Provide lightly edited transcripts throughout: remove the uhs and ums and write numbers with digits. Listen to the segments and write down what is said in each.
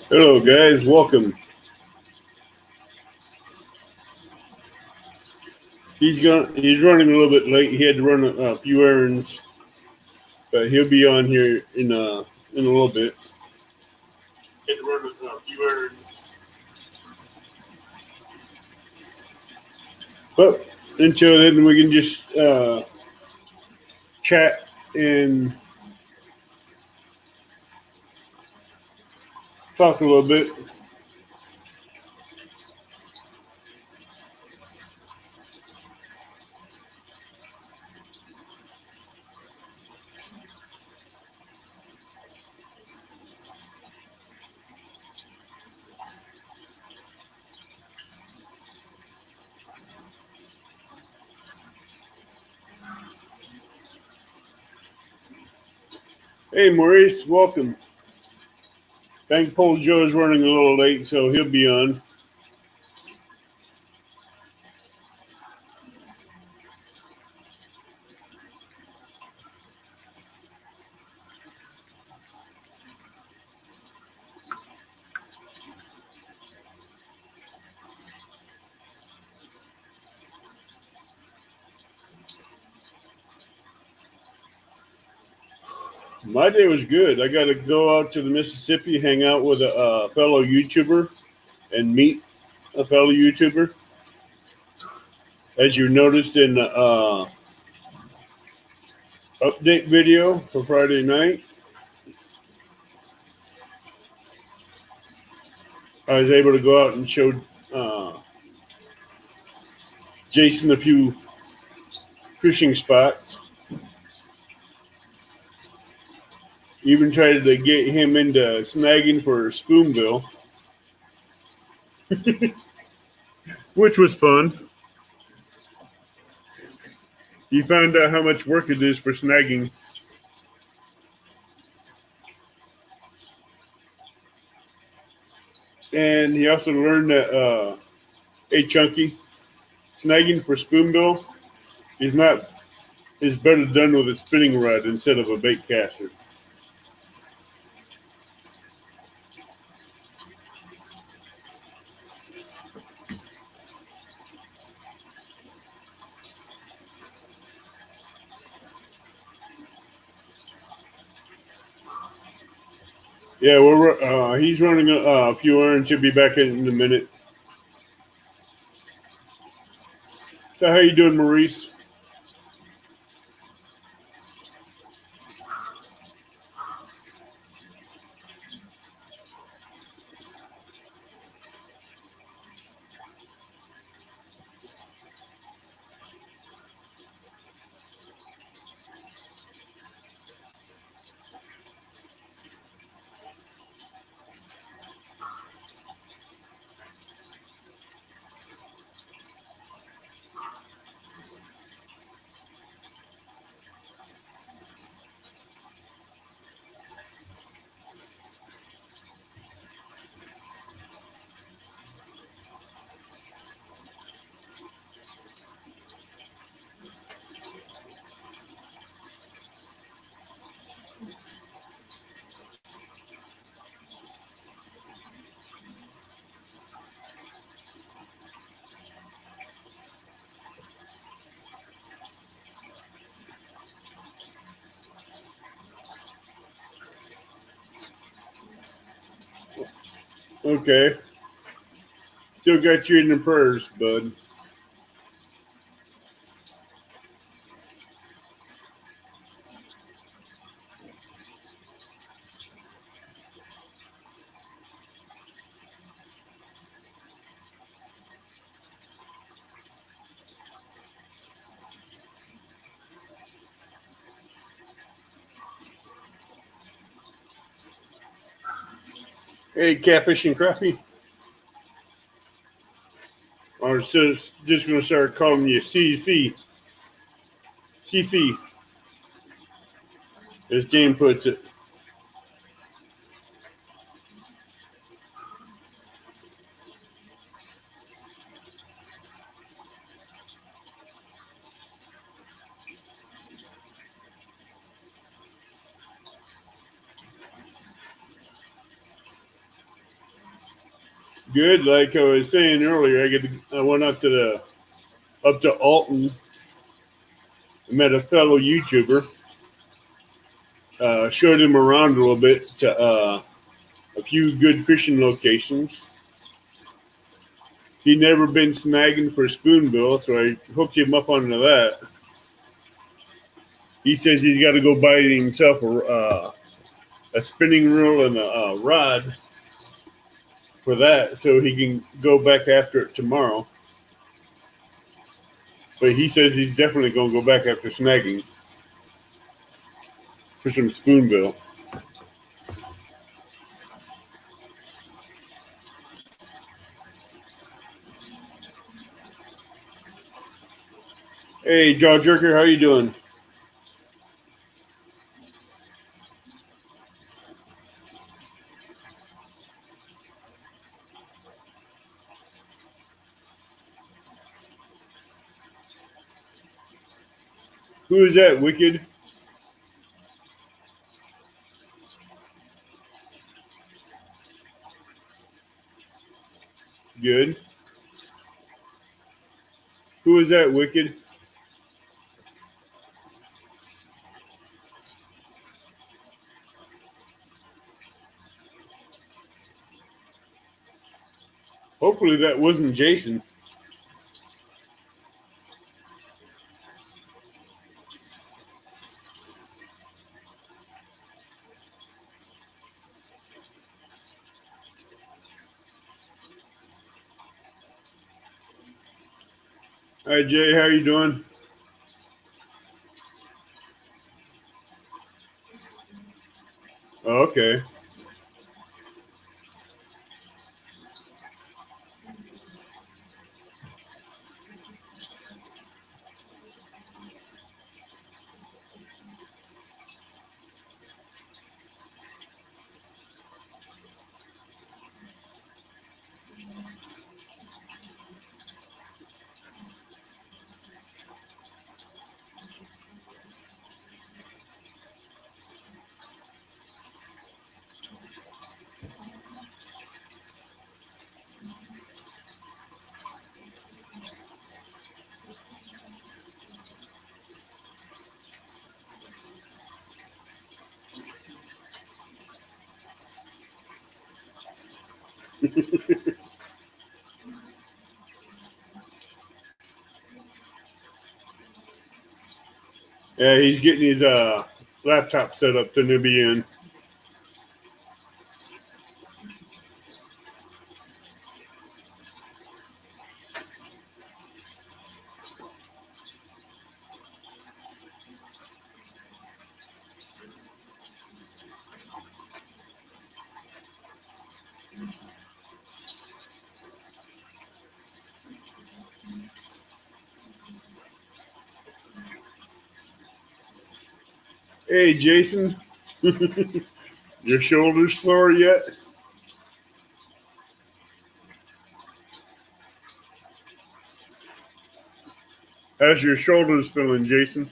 Hello, guys. Welcome. He's running a little bit late. He had to run a few errands, but he'll be on here in a little bit. He had to run a few errands. But until then, we can just chat and talk a little bit. Hey, Maurice, welcome. Thankful Joe's running a little late, so he'll be on. My day was good. I got to go out to the Mississippi, hang out with a fellow YouTuber, and meet a fellow YouTuber. As you noticed in the update video for Friday night, I was able to go out and show uh, Jason a few fishing spots. Even tried to get him into snagging for spoonbill, which was fun. He found out how much work it is for snagging. And he also learned that, hey, Chunky, snagging for spoonbill is not is better done with a spinning rod instead of a bait caster. Yeah, he's running a few errands. He'll be back in a minute. So how you doing, Maurice? Okay. Still got you in the prayers, bud. Hey, catfish and crappie. Or just gonna start calling you CC. CC, as James puts it. Good. Like I was saying earlier, I went up to Alton, met a fellow YouTuber, showed him around a little bit to a few good fishing locations. He'd never been snagging for spoonbill, so I hooked him up onto that. He says he's got to go buy himself a spinning reel and a rod for that, so he can go back after it tomorrow. But he says he's definitely going to go back after snagging for some spoonbill. Hey, Jaw Jerker, how you doing? Who is that, Wicked? Good. Who is that, Wicked? Hopefully that wasn't Jason. Hi, Jay. How you doing? Oh, okay. Yeah, he's getting his laptop set up to be in. Hey, Jason. Your shoulders sore yet? How's your shoulders feeling, Jason?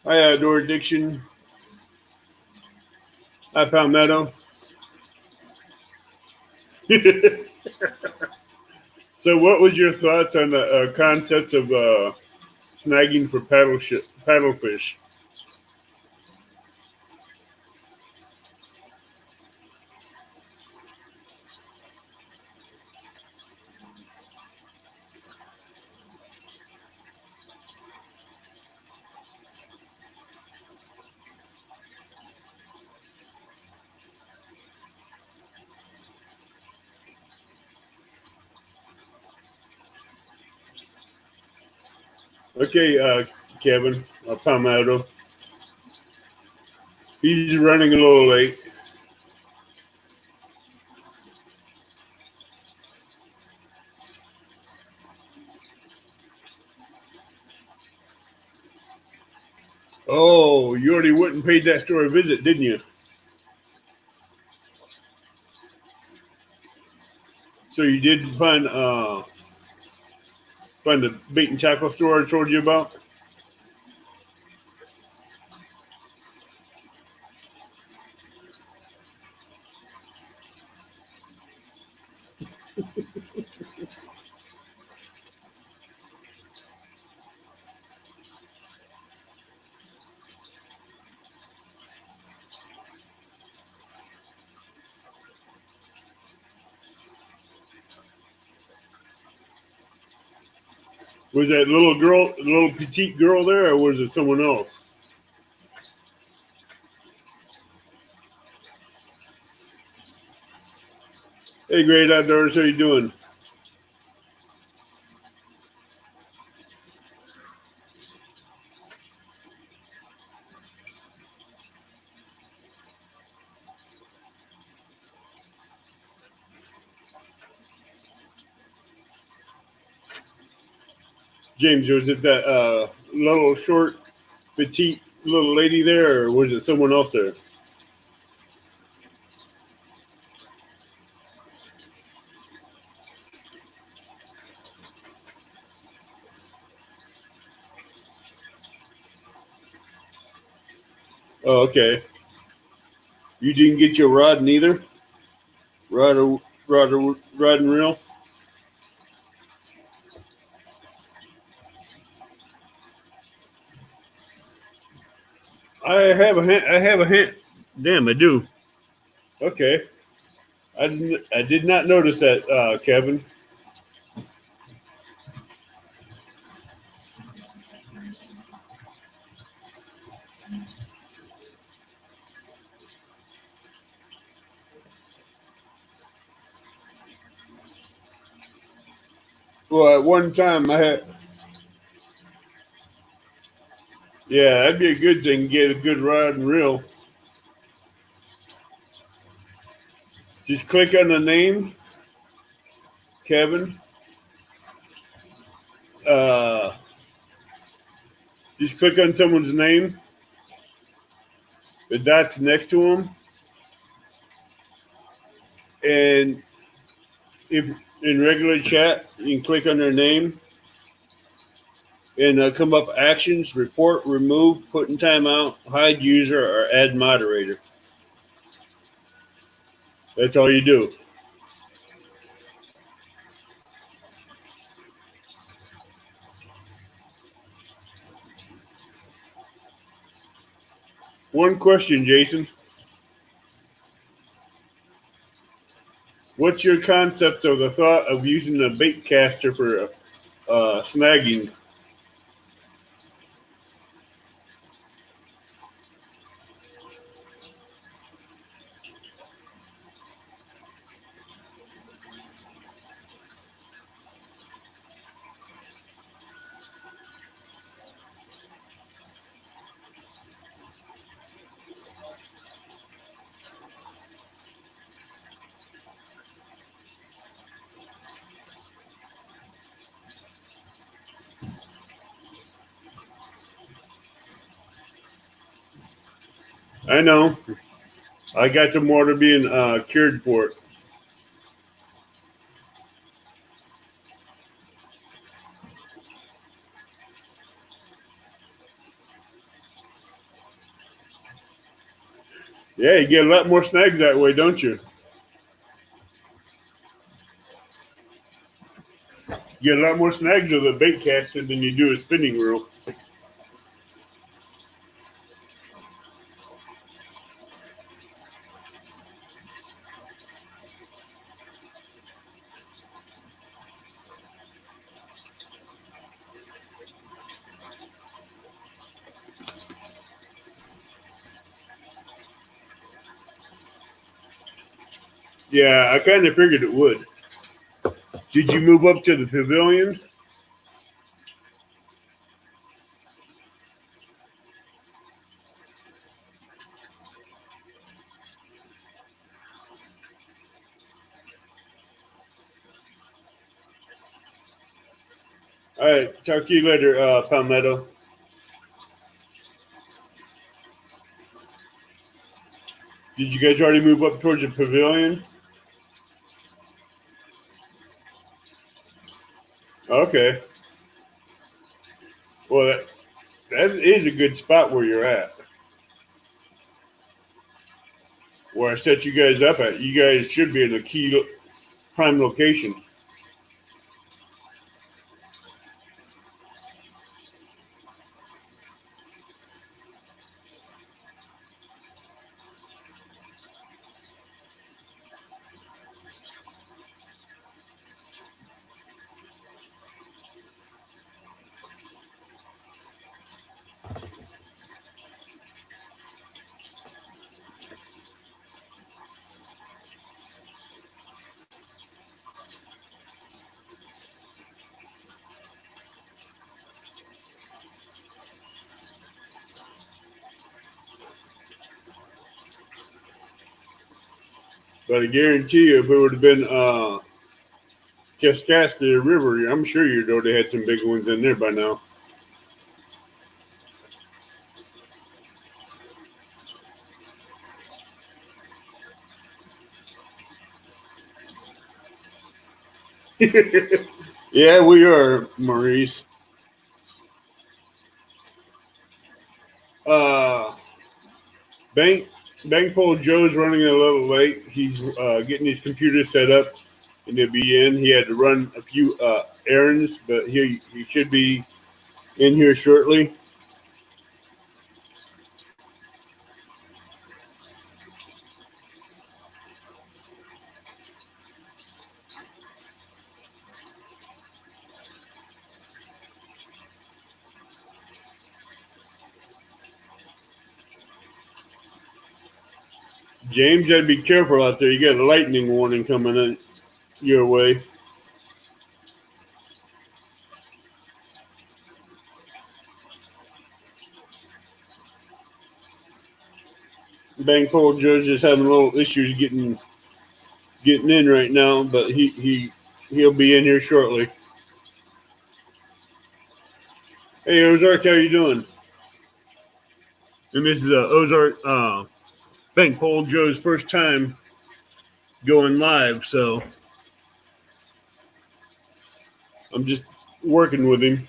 Hi, Outdoor Addiction. Hi, Palmetto. So, what was your thoughts on the concept of snagging for paddlefish? Okay, Kevin Palmetto. He's running a little late. Oh, you already went and paid that store a visit, didn't you? So you did find the bait and tackle store I told you about? Was that little petite girl there, or was it someone else? Hey, Great Outdoors, how you doing? James, was it that little short, petite little lady there, or was it someone else there? Oh, okay. You didn't get your rod neither? Rod and reel? I have a hand. Damn, I do. Okay. I did not notice that, Kevin. Well, at one time I had. Yeah, that'd be a good thing. Get a good rod and reel. Just click on the name, Kevin. Uh, just click on someone's name. The dots next to them, and if in regular chat, you can click on their name and come up actions, report, remove, put in timeout, hide user, or add moderator. That's all you do. One question, Jason. What's your concept of the thought of using a bait caster for snagging? I know. I got some water being cured for it. Yeah, you get a lot more snags that way, don't you? You get a lot more snags with a bait caster than you do a spinning reel. Yeah, I kind of figured it would. Did you move up to the pavilion? All right, talk to you later, Palmetto. Did you guys already move up towards the pavilion? Okay. Well, that is a good spot where you're at. Where I set you guys up at. You guys should be in a key prime location. But I guarantee you, if it would have been Kaskaskia River, I'm sure you'd already had some big ones in there by now. Yeah, we are, Maurice. Uh, Bankpole Joe's running a little late. He's getting his computer set up, and he'll be in. He had to run a few errands, but he should be in here shortly. James, you gotta be careful out there. You got a lightning warning coming in your way. Bankpole Joe's just having a little issues getting in right now, but he'll be in here shortly. Hey Ozark, how you doing? And this is Ozark Bankpole Joe's first time going live, so I'm just working with him.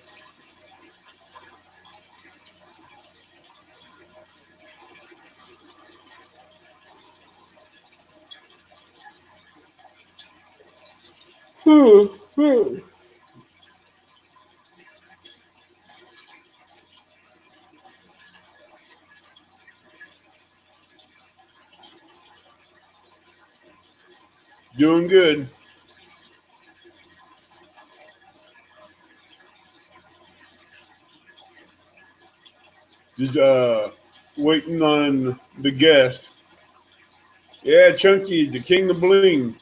Doing good. Just waiting on the guest. Yeah, Chunky, the king of bling.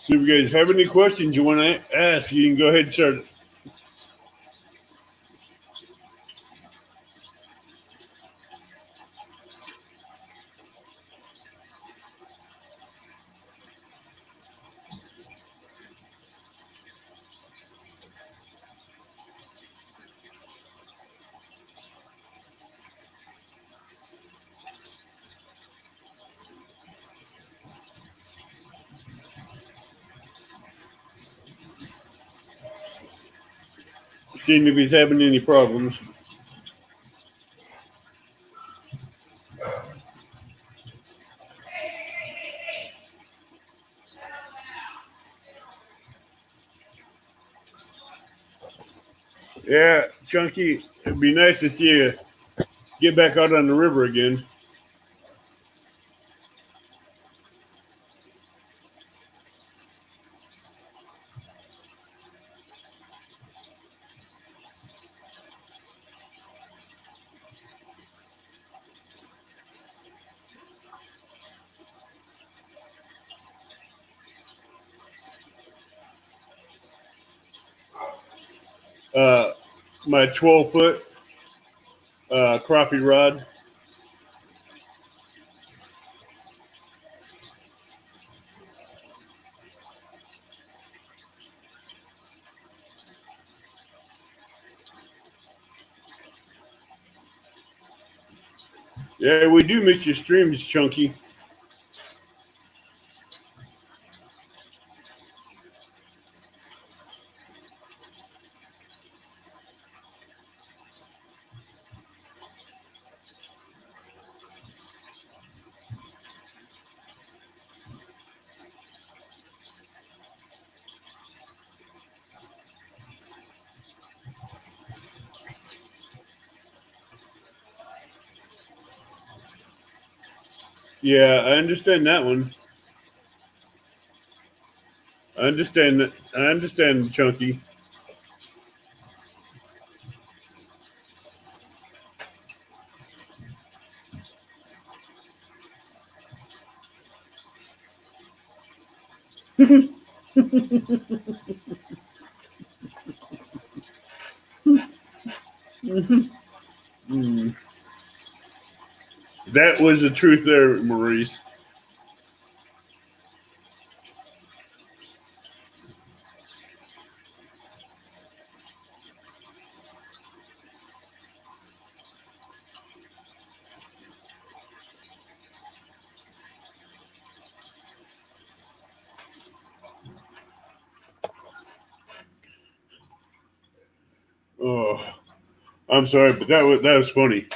So if you guys have any questions you want to ask, you can go ahead and start. Seeing if he's having any problems. Yeah, Chunky, it'd be nice to see you get back out on the river again. My 12-foot crappie rod. Yeah, we do miss your streams, Chunky. Yeah, I understand that one. I understand that. I understand, Chunky. Mm. That was the truth there, Maurice. Oh, I'm sorry, but that was funny.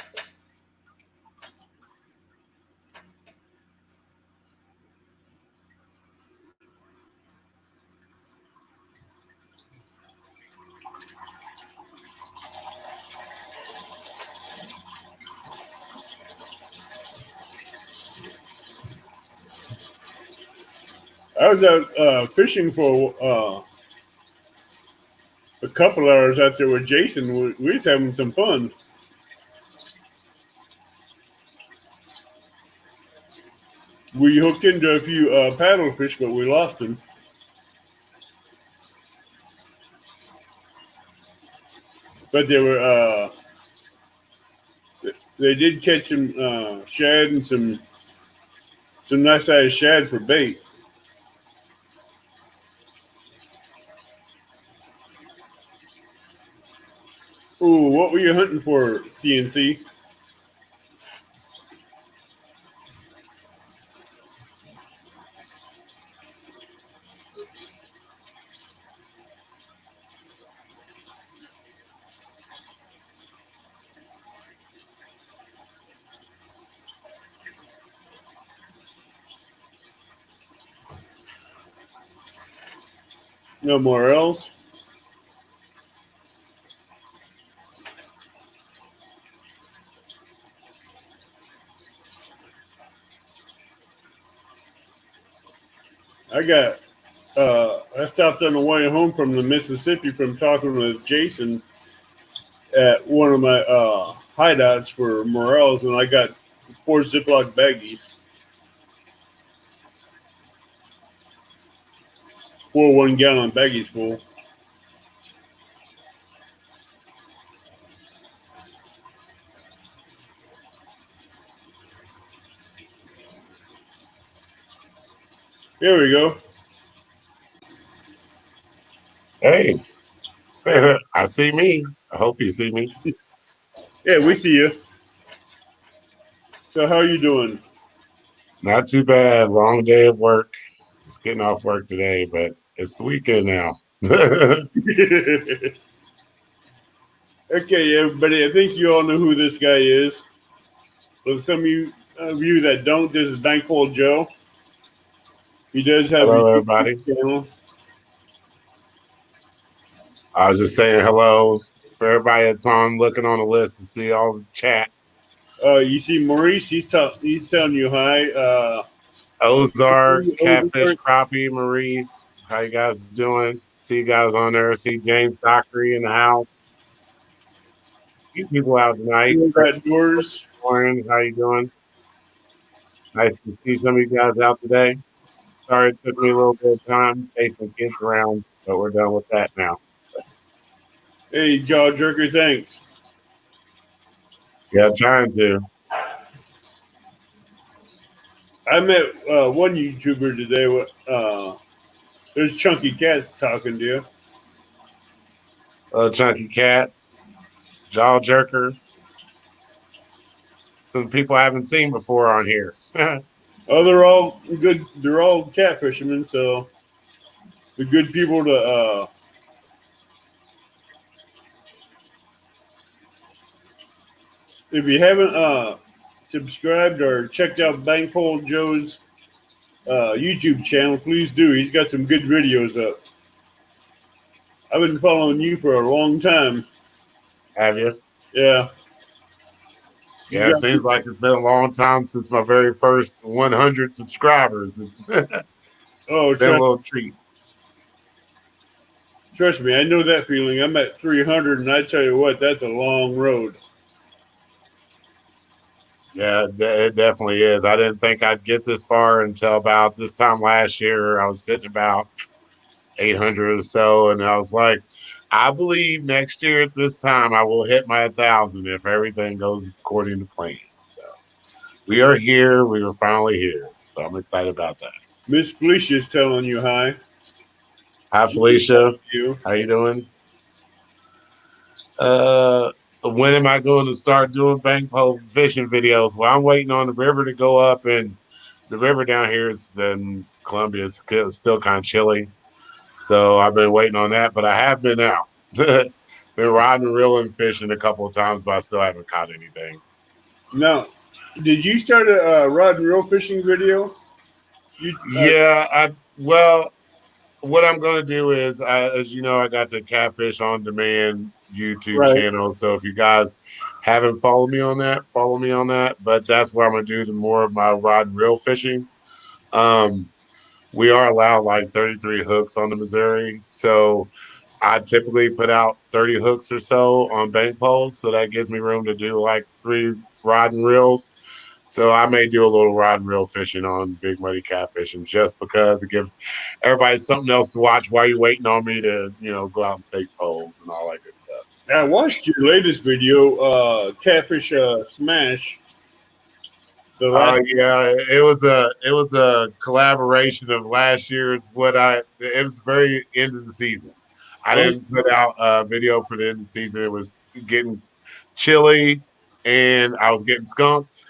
I was out fishing for a couple hours out there with Jason. We was having some fun. We hooked into a few paddlefish, but we lost them. But they did catch some shad and some nice sized shad for bait. Ooh, what were you hunting for, CNC? No more else. I stopped on the way home from the Mississippi from talking with Jason at one of my hideouts for morels, and I got 4 Ziploc baggies, 4 1-gallon baggies full. Here we go. Hey, I see me. I hope you see me. Yeah, we see you. So how you doing? Not too bad. Long day of work. Just getting off work today, but it's the weekend now. Okay, everybody, I think you all know who this guy is. For some of you that don't, this is Bankroll Joe. He does have a Hello, YouTube everybody. channel. I was just saying hello for everybody that's on looking on the list to see all the chat. You see Maurice, he's telling you hi. Ozarks, Catfish, Ozark, Crappie, Maurice. How you guys doing? See you guys on there. See James Dockery in the house. Few people out tonight. Outdoors. Morning. How you doing? Nice to see some of you guys out today. Sorry it took me a little bit of time chasing kids around, but we're done with that now. Hey, Jaw Jerker, thanks. Yeah, trying to. I met one YouTuber today. There's Chunky Cats talking to you. Chunky Cats, Jaw Jerker, some people I haven't seen before on here. Oh, they're all good. They're all cat fishermen, so the good people to. If you haven't subscribed or checked out Bankpole Joe's YouTube channel, please do. He's got some good videos up. I've been following you for a long time. Have you? Yeah. Yeah, it seems like it's been a long time since my very first 100 subscribers. It's been Oh, a little treat. Trust me, I know that feeling. I'm at 300, and I tell you what, that's a long road. Yeah, it definitely is. I didn't think I'd get this far until about this time last year. I was sitting about 800 or so, and I was like, I believe next year at this time I will hit my 1,000 if everything goes according to plan. So we are here. We are finally here. So I'm excited about that. Miss Felicia's telling you hi. Hi, Felicia. How you doing? When am I going to start doing bank pole fishing videos? Well, I'm waiting on the river to go up, and the river down here is in Columbia. It's still kind of chilly, so I've been waiting on that. But I have been out, been riding, reeling, fishing a couple of times, but I still haven't caught anything. Now, did you start a rod and reel fishing video? Yeah, well, what I'm going to do is, as you know, I got the Catfish on Demand YouTube channel. So if you guys haven't followed me on that, follow me on that. But that's where I'm going to do the more of my rod and reel fishing. We are allowed like 33 hooks on the Missouri. So I typically put out 30 hooks or so on bank poles. So that gives me room to do like 3 rod and reels. So I may do a little rod and reel fishing on Big Muddy Catfishing just because it gives everybody something else to watch while you're waiting on me to, go out and take poles and all that good stuff. I watched your latest video, Catfish Smash. Yeah, it was a collaboration of last year's it was very end of the season. I didn't put out a video for the end of the season. It was getting chilly and I was getting skunked.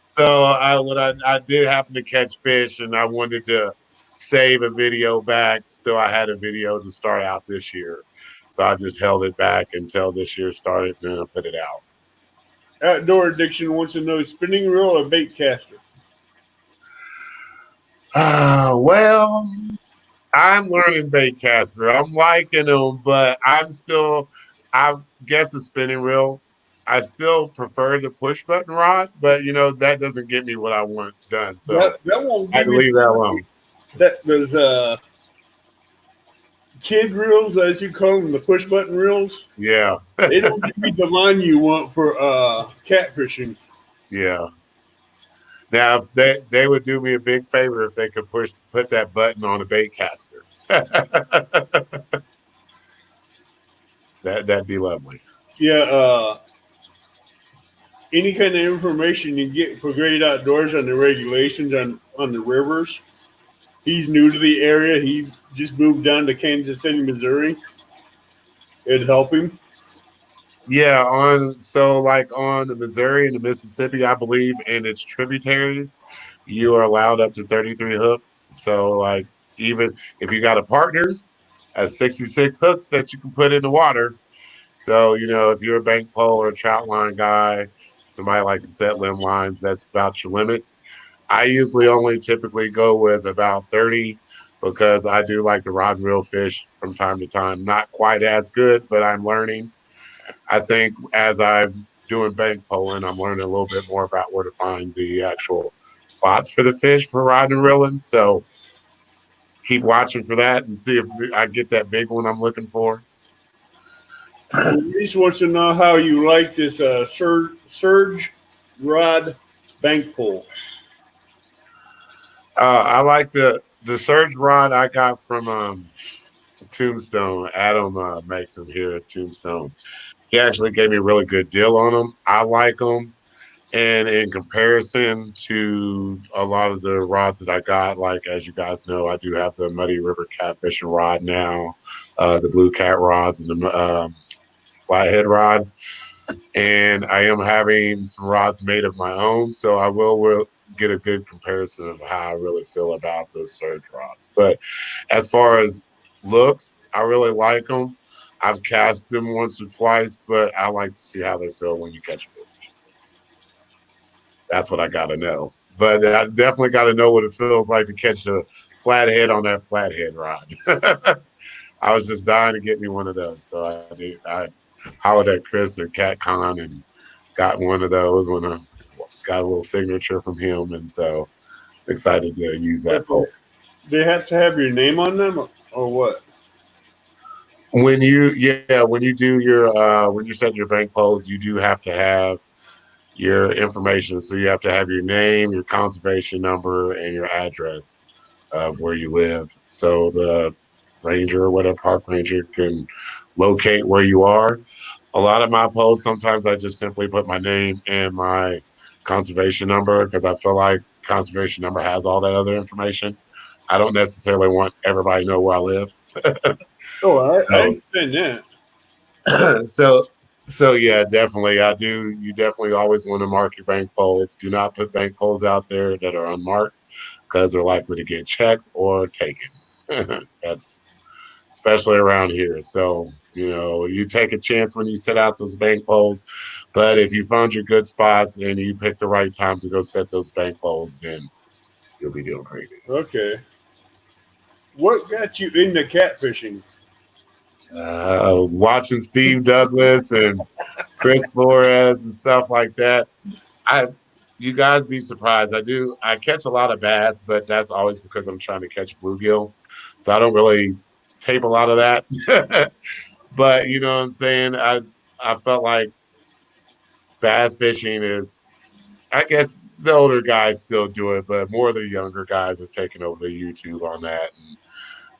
So I did happen to catch fish, and I wanted to save a video back, so I had a video to start out this year. So I just held it back until this year started, and then I put it out. Outdoor Addiction wants to know spinning reel or bait caster. Well, I'm learning bait caster. I'm liking them, but I guess the spinning reel. I still prefer the push button rod, but that doesn't get me what I want done. So that won't I leave that alone. There's kid reels, as you call them, the push button reels. Yeah. They don't give you the line you want for catfishing. Yeah. Now, if they would do me a big favor if they could put that button on a bait caster. That'd be lovely. Yeah. Any kind of information you get for Great Outdoors on the regulations on the rivers. He's new to the area. He just moved down to Kansas City, Missouri. It'd help him. Yeah, on the Missouri and the Mississippi, I believe, and its tributaries, you are allowed up to 33 hooks. So like even if you got a partner, has 66 hooks that you can put in the water. So, if you're a bank pole or a trout line guy, somebody likes to set limb lines, that's about your limit. I usually only typically go with about 30 because I do like to rod and reel fish from time to time. Not quite as good, but I'm learning. I think as I'm doing bank poling, I'm learning a little bit more about where to find the actual spots for the fish for rod and reeling. So keep watching for that and see if I get that big one I'm looking for. Reese wants to know how you like this surge rod bank pole. I like the surge rod I got from Tombstone. Adam makes them here at Tombstone. He actually gave me a really good deal on them. I like them. And in comparison to a lot of the rods that I got, like as you guys know, I do have the Muddy River catfishing rod now, the Blue Cat rods, and the flathead rod. And I am having some rods made of my own, so I will get a good comparison of how I really feel about those surge rods. But as far as looks, I really like them. I've cast them once or twice, but I like to see how they feel when you catch fish. That's what I got to know. But I definitely got to know what it feels like to catch a flathead on that flathead rod. I was just dying to get me one of those, so I hollered at Chris at CatCon and got one of those when I got a little signature from him, and so excited to use that pole. They have to have your name on them, or what? When when you do your when you set your bank poles, you do have to have your information. So you have to have your name, your conservation number, and your address of where you live. So the ranger or whatever park ranger can locate where you are. A lot of my posts, sometimes I just simply put my name and my conservation number because I feel like conservation number has all that other information. I don't necessarily want everybody to know where I live. Oh, I So, understand that. so yeah, definitely. I do. You definitely always want to mark your bank poles. Do not put bank poles out there that are unmarked because they're likely to get checked or taken. That's especially around here. So, you take a chance when you set out those bank poles. But if you found your good spots and you pick the right time to go set those bank poles, then you'll be doing pretty good. Okay. What got you into catfishing? Watching Steve Douglas and Chris Flores and stuff like that. You guys be surprised. I catch a lot of bass, but that's always because I'm trying to catch bluegill. So I don't really tape a lot of that. But you know what I'm saying? I felt like bass fishing is, I guess the older guys still do it, but more of the younger guys are taking over the YouTube on that. And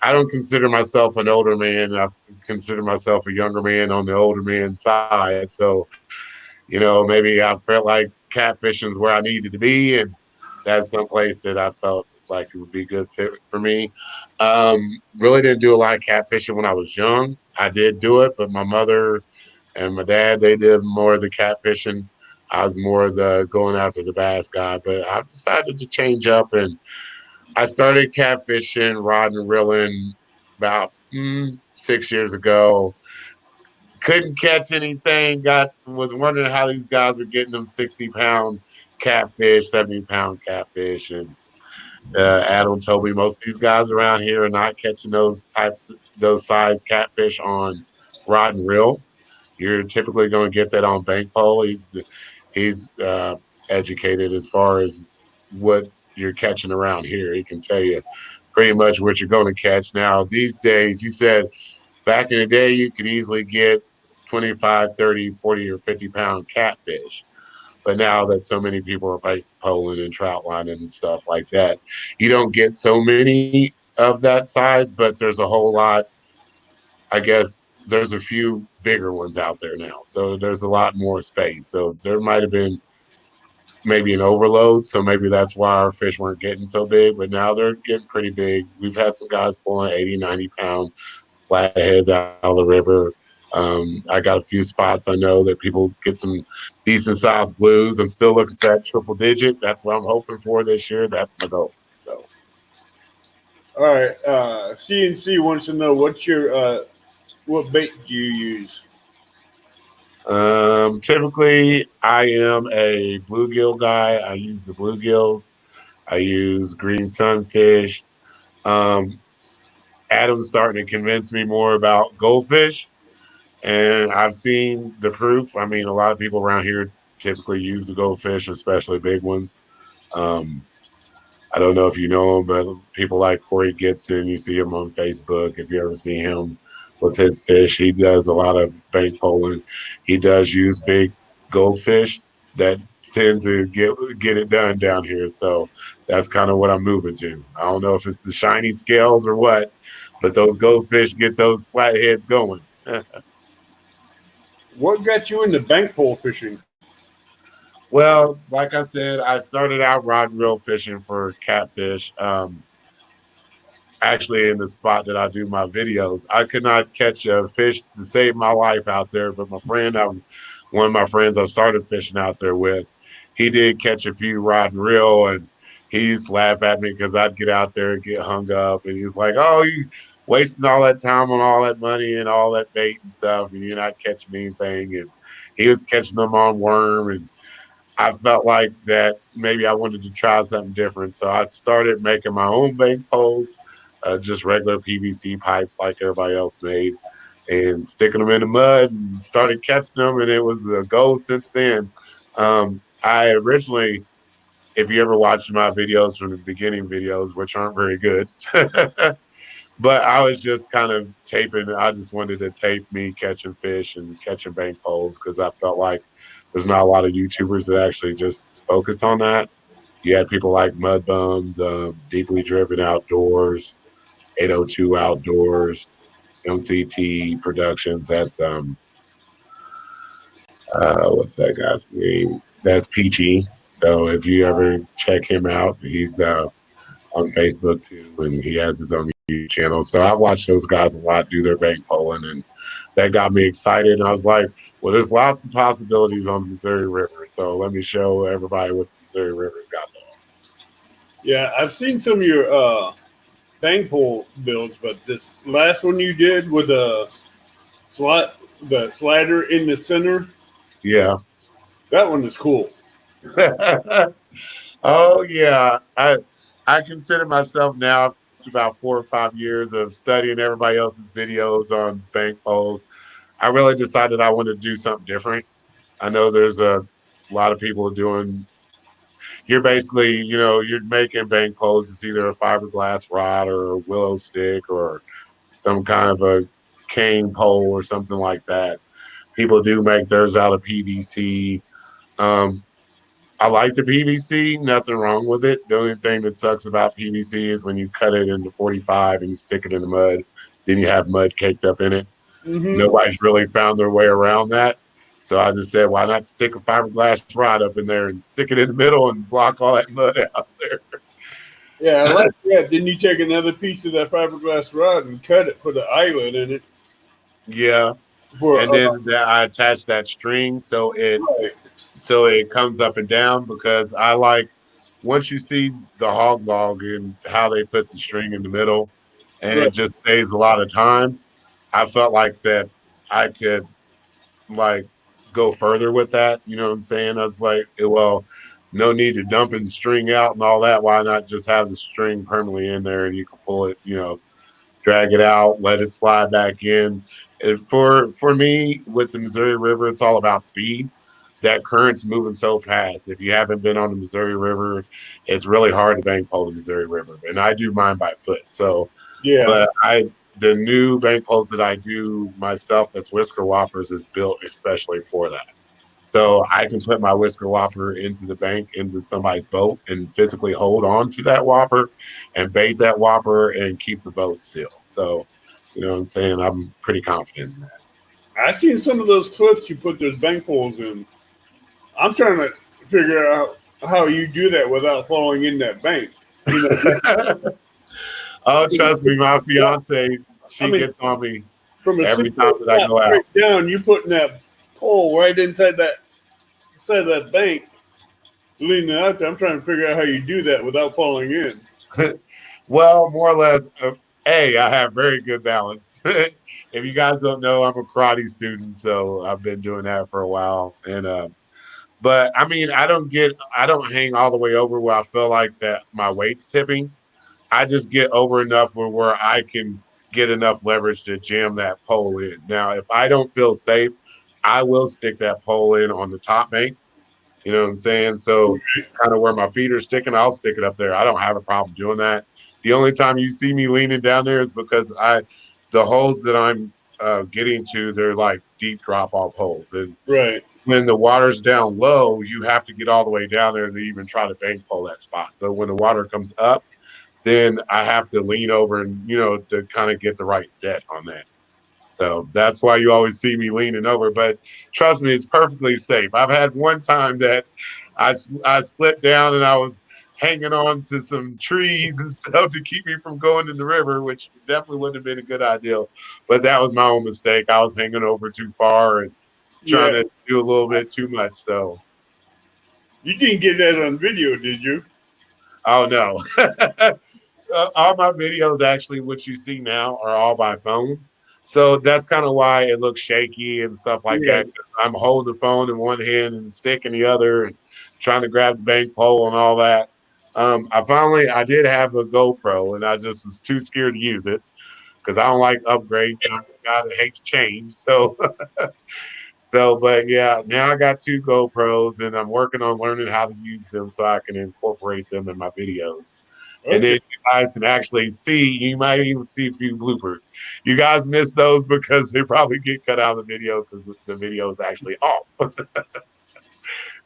I don't consider myself an older man. I consider myself a younger man on the older man side. So, maybe I felt like catfishing is where I needed to be, and that's some place that I felt like it would be a good fit for me. Really didn't do a lot of catfishing when I was young. I did do it, but my mother and my dad, they did more of the catfishing. I was more of the going after the bass guy, but I've decided to change up, and I started catfishing, rod and reeling about 6 years ago. Couldn't catch anything. Was wondering how these guys are getting them 60-pound catfish, 70-pound catfish, and Adam told me most of these guys around here are not catching those size catfish on rod and reel. You're typically going to get that on bank pole. He's educated as far as what you're catching around here. He can tell you pretty much what you're going to catch. Now, these days, you said back in the day, you could easily get 25, 30, 40, or 50-pound catfish. But now that so many people are bait poling and trout lining and stuff like that, you don't get so many of that size, but there's a whole lot. I guess there's a few bigger ones out there now. So there's a lot more space. So there might have been maybe an overload. So maybe that's why our fish weren't getting so big, but now they're getting pretty big. We've had some guys pulling 80, 90-pound flatheads out of the river. I got a few spots. I know that people get some decent sized blues. I'm still looking for that triple digit. That's what I'm hoping for this year. That's my goal. So, All right. CNC wants to know what bait do you use? typically I am a bluegill guy. I use the bluegills. I use green sunfish. Um, Adam's starting to convince me more about goldfish. And I've seen the proof. I mean, a lot of people around here typically use the goldfish, especially big ones. Um, I don't know if you know him, but people like Corey Gibson, you see him on Facebook. If you ever see him with his fish, he does a lot of bank poling. He does use big goldfish that tend to get it done down here. So that's kind of what I'm moving to. I don't know if it's the shiny scales or what, but those goldfish get those flatheads going. What got you into bank pole fishing? Well, like I said, I started out rod and reel fishing for catfish. Actually, in the spot that I do my videos, I could not catch a fish to save my life out there. But one of my friends I started fishing out there with, he did catch a few rod and reel, and he used to laugh at me because I'd get out there and get hung up, and he's like, "Oh, you wasting all that time on all that money and all that bait and stuff, and you're not catching anything." And he was catching them on worm, and I felt like that maybe I wanted to try something different. So I started making my own bank poles, just regular PVC pipes like everybody else made, and sticking them in the mud and started catching them. And it was a goal since then. I originally, if you ever watched my videos from the beginning videos, which aren't very good, but I was just kind of taping. I just wanted to tape me catching fish and catching bank poles because I felt like there's not a lot of YouTubers that actually just focus on that. You had people like Mud Bums, Deeply Driven Outdoors, 802 Outdoors, MCT Productions. That's what's that guy's name? That's Peachy. So if you ever check him out, he's on Facebook too, and he has his own YouTube channel. So I watched those guys a lot do their bank polling, and that got me excited. And I was like, well, there's lots of possibilities on the Missouri River. So let me show everybody what the Missouri River's got to offer. Yeah, I've seen some of your bank pole builds, but this last one you did with slot the slider in the center, Yeah. that one is cool. Oh yeah. I consider myself now after about 4 or 5 years of studying everybody else's videos on bank poles. I really decided I wanted to do something different. I know there's a lot of people doing. You're basically, you're making bank poles. It's either a fiberglass rod or a willow stick or some kind of a cane pole or something like that. People do make theirs out of PVC. Um, I like the PVC. Nothing wrong with it. The only thing that sucks about PVC is when you cut it into 45 and you stick it in the mud, then you have mud caked up in it. Mm-hmm. Nobody's really found their way around that. So I just said, why not stick a fiberglass rod up in there and stick it in the middle and block all that mud out Yeah, I there? like that. Then you take another piece of that fiberglass rod and cut it, put an eyelet in it Yeah. for And then I attach that string so it comes up and down because I like once you see the hog log and how they put the string in the middle and right. it just saves a lot of time. I felt like that I could like go further with that. You know what I'm saying? I was like, well, no need to dumping the string out and all that. Why not just have the string permanently in there and you can pull it, drag it out, let it slide back in. And for me, with the Missouri River, it's all about speed. That current's moving so fast. If you haven't been on the Missouri River, it's really hard to bank pole the Missouri River. And I do mine by foot. So, Yeah. but the new bank poles that I do myself, that's Whisker Whoppers, is built especially for that. So I can put my Whisker Whopper into the bank, into somebody's boat, and physically hold on to that Whopper and bait that Whopper and keep the boat still. So, you know what I'm saying? I'm pretty confident in I've seen some of those clips you put those bank poles in. I'm trying to figure out how you do that without falling in that bank. You know, that. Oh, trust me, my fiance, I she mean, gets on me from a every single time that I shot go out. straight down, you putting that pole right inside that bank, leaning out there. I'm trying to figure out how you do that without falling in. Well, more or less, I have very good balance. If you guys don't know, I'm a karate student, so I've been doing that for a while. And but I mean, I don't hang all the way over where I feel like that my weight's tipping. I just get over enough where I can get enough leverage to jam that pole in. Now, if I don't feel safe, I will stick that pole in on the top bank. You know what I'm saying? So kind of where my feet are sticking, I'll stick it up there. I don't have a problem doing that. The only time you see me leaning down there is because the holes that I'm getting to, they're like deep drop off holes. And Right. when the water's down low, you have to get all the way down there to even try to bank pole that spot. But when the water comes up, then I have to lean over and, to kind of get the right set on that. So that's why you always see me leaning over. But trust me, it's perfectly safe. I've had one time that I slipped down and I was hanging on to some trees and stuff to keep me from going in the river, which definitely wouldn't have been a good idea. But that was my own mistake. I was hanging over too far and trying Yeah. to do a little bit too much. So, You didn't get that on video, did you? oh no. All my videos, actually, what you see now, are all by phone. So that's kind of why it looks shaky and stuff like Yeah. that. I'm holding the phone in one hand and the stick in the other, and trying to grab the bank pole and all that. I did have a GoPro, and I just was too scared to use it because I don't like upgrades. I'm a guy that hates change. So, but yeah, now I got two GoPros, and I'm working on learning how to use them so I can incorporate them in my videos. And then Okay. you guys can actually see, you might even see a few bloopers. You guys miss those because they probably get cut out of the video because the video is actually off.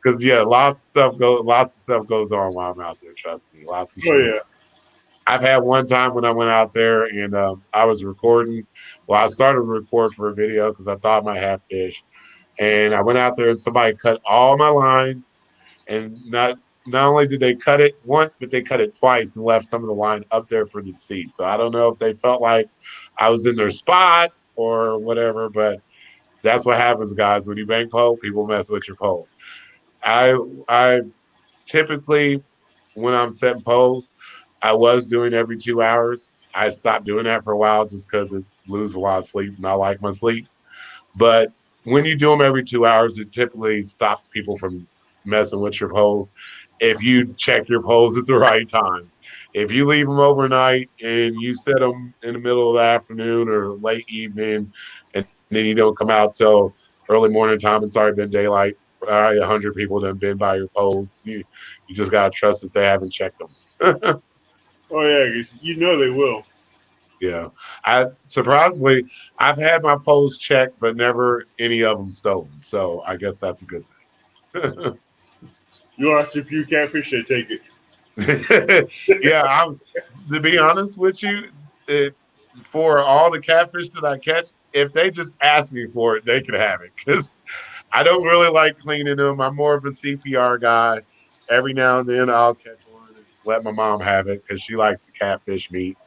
Because yeah, lots of stuff goes on while I'm out there. Trust me, lots of Oh shit. yeah. I've had one time when I went out there and I was recording. Well, I started to record for a video because I thought I might have fish, and I went out there and somebody cut all my lines, and not only did they cut it once, but they cut it twice and left some of the line up there for the see. So I don't know if they felt like I was in their spot or whatever, but that's what happens, guys. When you bank pole, people mess with your poles. I typically, when I'm setting poles, I was doing every 2 hours. I stopped doing that for a while just because it loses a lot of sleep, and I like my sleep. But when you do them every 2 hours, it typically stops people from messing with your poles if you check your poles at the right times. If you leave them overnight and you set them in the middle of the afternoon or late evening, and then you don't come out till early morning time, it's already been daylight. All right, 100 people have been by your poles. You just gotta trust that they haven't checked them. Oh yeah. 'Cause you know they will. Yeah, I surprisingly I've had my poles checked, but never any of them stolen. So I guess that's a good thing. You lost a few catfish, they take it. Yeah, I'm to be honest with you, it, for all the catfish that I catch, if they just ask me for it, they can have it because I don't really like cleaning them. I'm more of a CPR guy. Every now and then I'll catch one and let my mom have it because she likes the catfish meat.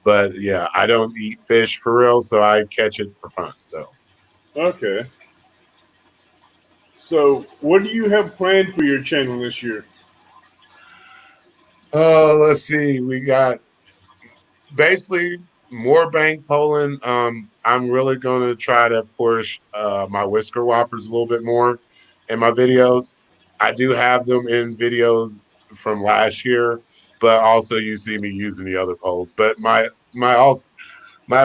But yeah, I don't eat fish for real, so I catch it for fun. So, Okay. So, what do you have planned for your channel this year? oh, let's see. We got basically more bank polling. I'm really going to try to push my whisker whoppers a little bit more in my videos. I do have them in videos from last year, but also you see me using the other poles. But my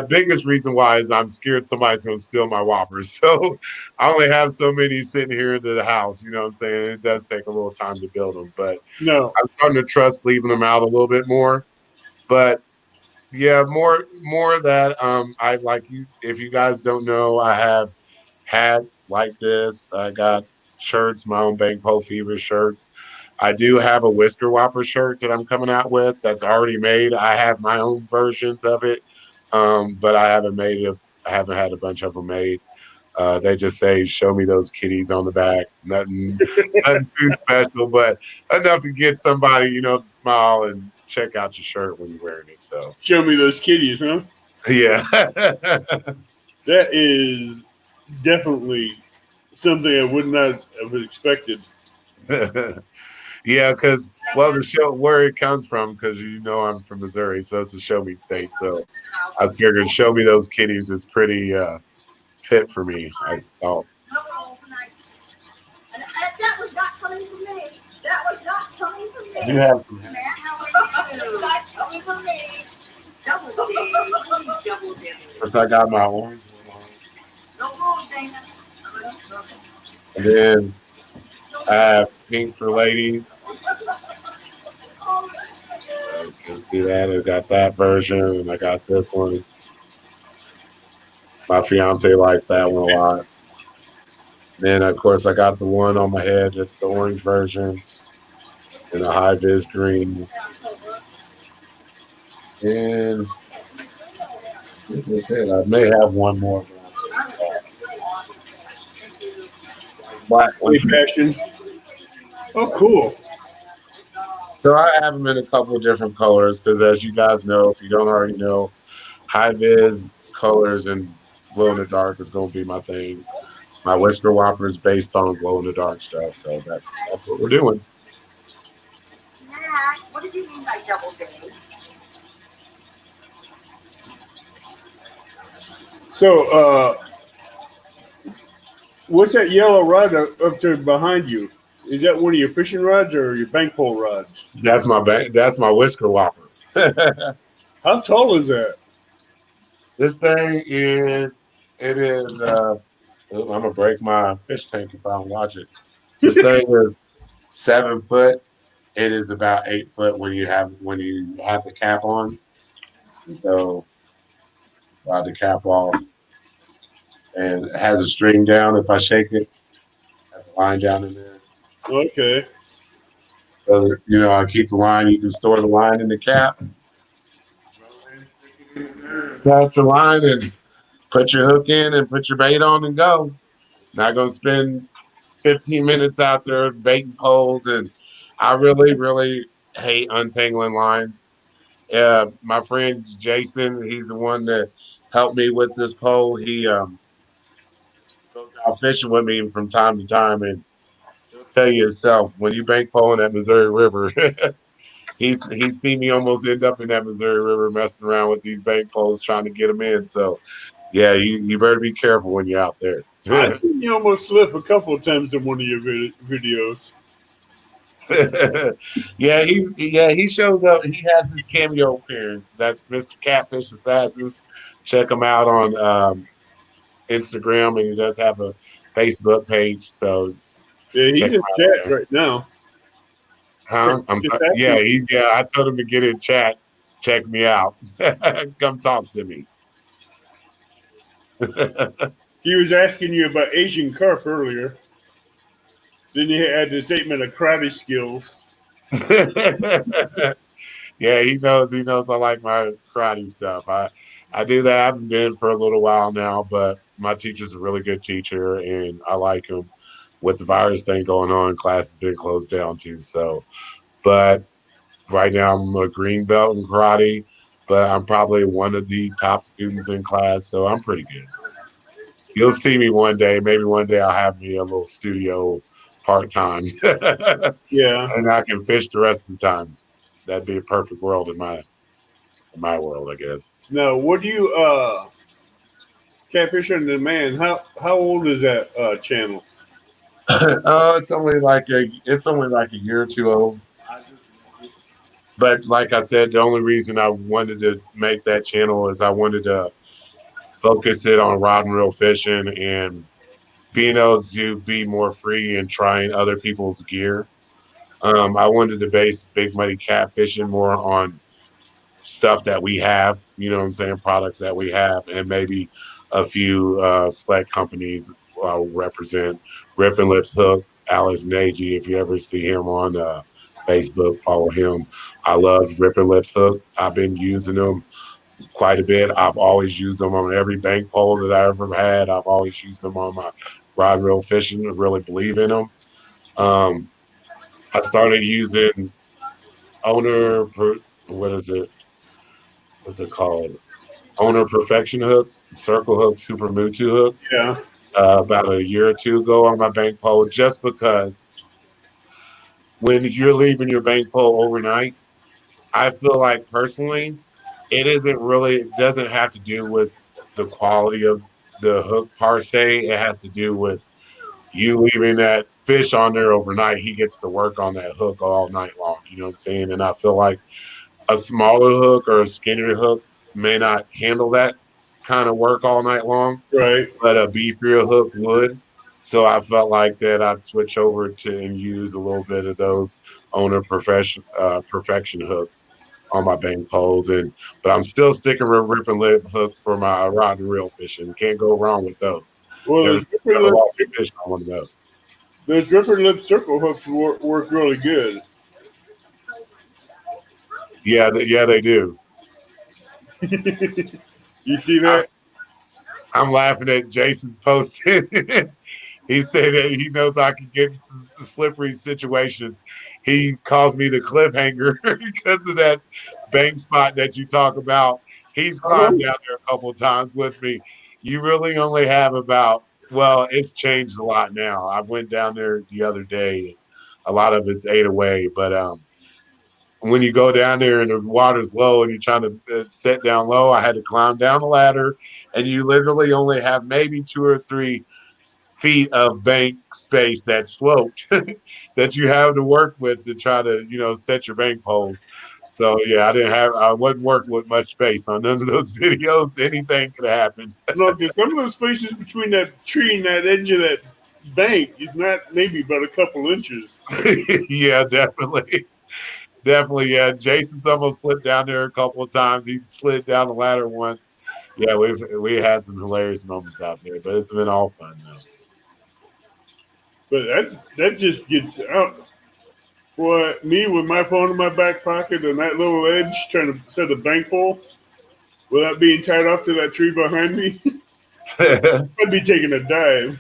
biggest reason why is I'm scared somebody's going to steal my whoppers. So I only have so many sitting here in the house. You know what I'm saying? It does take a little time to build them, but No. I'm starting to trust leaving them out a little bit more. But yeah, more of that. I like you. If you guys don't know, I have hats like this. I got shirts, my own Bank Pole Fever shirts. I do have a Whisker Whopper shirt that I'm coming out with that's already made. I have my own versions of it, but I haven't made it. I haven't had a bunch of them made. They just say, "Show me those kitties on the back." Nothing too special, but enough to get somebody, to smile and check out your shirt when you're wearing it. So, Show me those kitties, huh? yeah, That is definitely something I would not have expected. yeah. Because the show where it comes from, because I'm from Missouri, so it's a show me state. So I figured, show me those kitties is pretty fit for me. I thought. And that was not coming from me. That was not coming from I do me. have some. That was not coming from me. Double dip. Double dip. First, I got my orange one on, No wrong, Dana. and then I have pink for ladies. So you can see that. I got that version, and I got this one. My fiance likes that one a lot. Then, of course, I got the one on my head. That's the orange version, and a high vis green. And that's it. I may have one more. black Way one. passion. Oh, cool. So I have them in a couple of different colors because, as you guys know, if you don't already know, high vis colors and glow in the dark is going to be my thing. My Whisker Whopper is based on glow in the dark stuff, so that's what we're doing. Matt, what did you mean by double day? So, what's that yellow rod up there behind you? Is that one of your fishing rods or your bank pole rods? That's my Whisker Whopper. How tall is that? This thing is it is. I'm gonna break my fish tank if I don't watch it. This thing is 7 foot. It is about 8 foot when you have the cap on. So slide the cap off, and it has a string down. If I shake it, has a line down in there. Okay. So I keep the line. You can store the line in the cap. Catch the line and put your hook in and put your bait on and go. Not gonna spend 15 minutes out there baiting poles, and I really, really hate untangling lines. My friend Jason, he's the one that helped me with this pole. He goes out fishing with me from time to time, and he'll tell you himself when you bank pole in that Missouri River. He's seen me almost end up in that Missouri River messing around with these bank poles trying to get them in. So, yeah, you better be careful when you're out there. I think you almost slip a couple of times in one of your videos. He shows up. He has his cameo appearance. That's Mr. Catfish Assassin. Check him out on Instagram, and he does have a Facebook page. So Yeah, check he's him in out chat there. right now. Huh? I told him to get in chat. Check me out. Come talk to me. He was asking you about Asian carp earlier. Then you had the statement of karate skills. Yeah, he knows. He knows I like my karate stuff. I do that. I haven't been for a little while now, but my teacher's a really good teacher, and I like him. With the virus thing going on, class has been closed down too. So, but right now I'm a green belt in karate, but I'm probably one of the top students in class, so I'm pretty good. You'll see me one day. Maybe one day I'll have me a little studio part time, and Yeah. I can fish the rest of the time. That'd be a perfect world in my world, I guess. Now, what do you Catfish on Demand? How old is that channel? It's only like a year or two old. But like I said, the only reason I wanted to make that channel is I wanted to focus it on rod and reel fishing and being able to be more free and trying other people's gear. I wanted to base Big Muddy Catfishing more on stuff that we have, you know what I'm saying, products that we have, and maybe a few select companies represent. Rip and Lips Hook, Alex Nagy. If you ever see him on Facebook, follow him. I love Rip and Lips Hook. I've been using them quite a bit. I've always used them on every bank pole that I ever had. I've always used them on my rod and reel fishing. I really believe in them. Um, I started using what is it? What's it called? Owner Perfection hooks, circle hooks, Super Mutu hooks, Yeah. about a year or two ago on my bank pole, just because when you're leaving your bank pole overnight, I feel like personally, it doesn't have to do with the quality of the hook per se. It has to do with you leaving that fish on there overnight. He gets to work on that hook all night long. You know what I'm saying? And I feel like a smaller hook or a skinnier hook may not handle that kind of work all night long, Right. but a beefier hook would. So I felt like that I'd switch over to and use a little bit of those perfection hooks on my bank poles, but I'm still sticking with rip and lip hooks for my rod and reel fishing. Can't go wrong with those. Well, Never lost a fish on one of those. those ripper lip circle hooks work really good. Yeah, they do. You see that? I'm laughing at Jason's posting. He said that he knows I can get into slippery situations. He calls me the cliffhanger because of that bank spot that you talk about. He's Uh-huh. climbed down there a couple of times with me. You really only have about, well, it's changed a lot now. I went down there the other day. A lot of it's ate away, but when you go down there and the water's low and you're trying to sit down low, I had to climb down a ladder, and you literally only have maybe 2 or 3 feet of bank space that's sloped that you have to work with to try to, set your bank poles. So yeah, I wasn't working with much space on none of those videos. Anything could happen. No, because some of those spaces between that tree and that edge of that bank is not maybe but a couple inches. Yeah, definitely. Definitely. Yeah. Jason's almost slipped down there a couple of times. He slid down the ladder once. Yeah, we had some hilarious moments out there, but it's been all fun though. But that just gets out. For me, with my phone in my back pocket and that little edge trying to set a bank pole without being tied off to that tree behind me, I'd be taking a dive.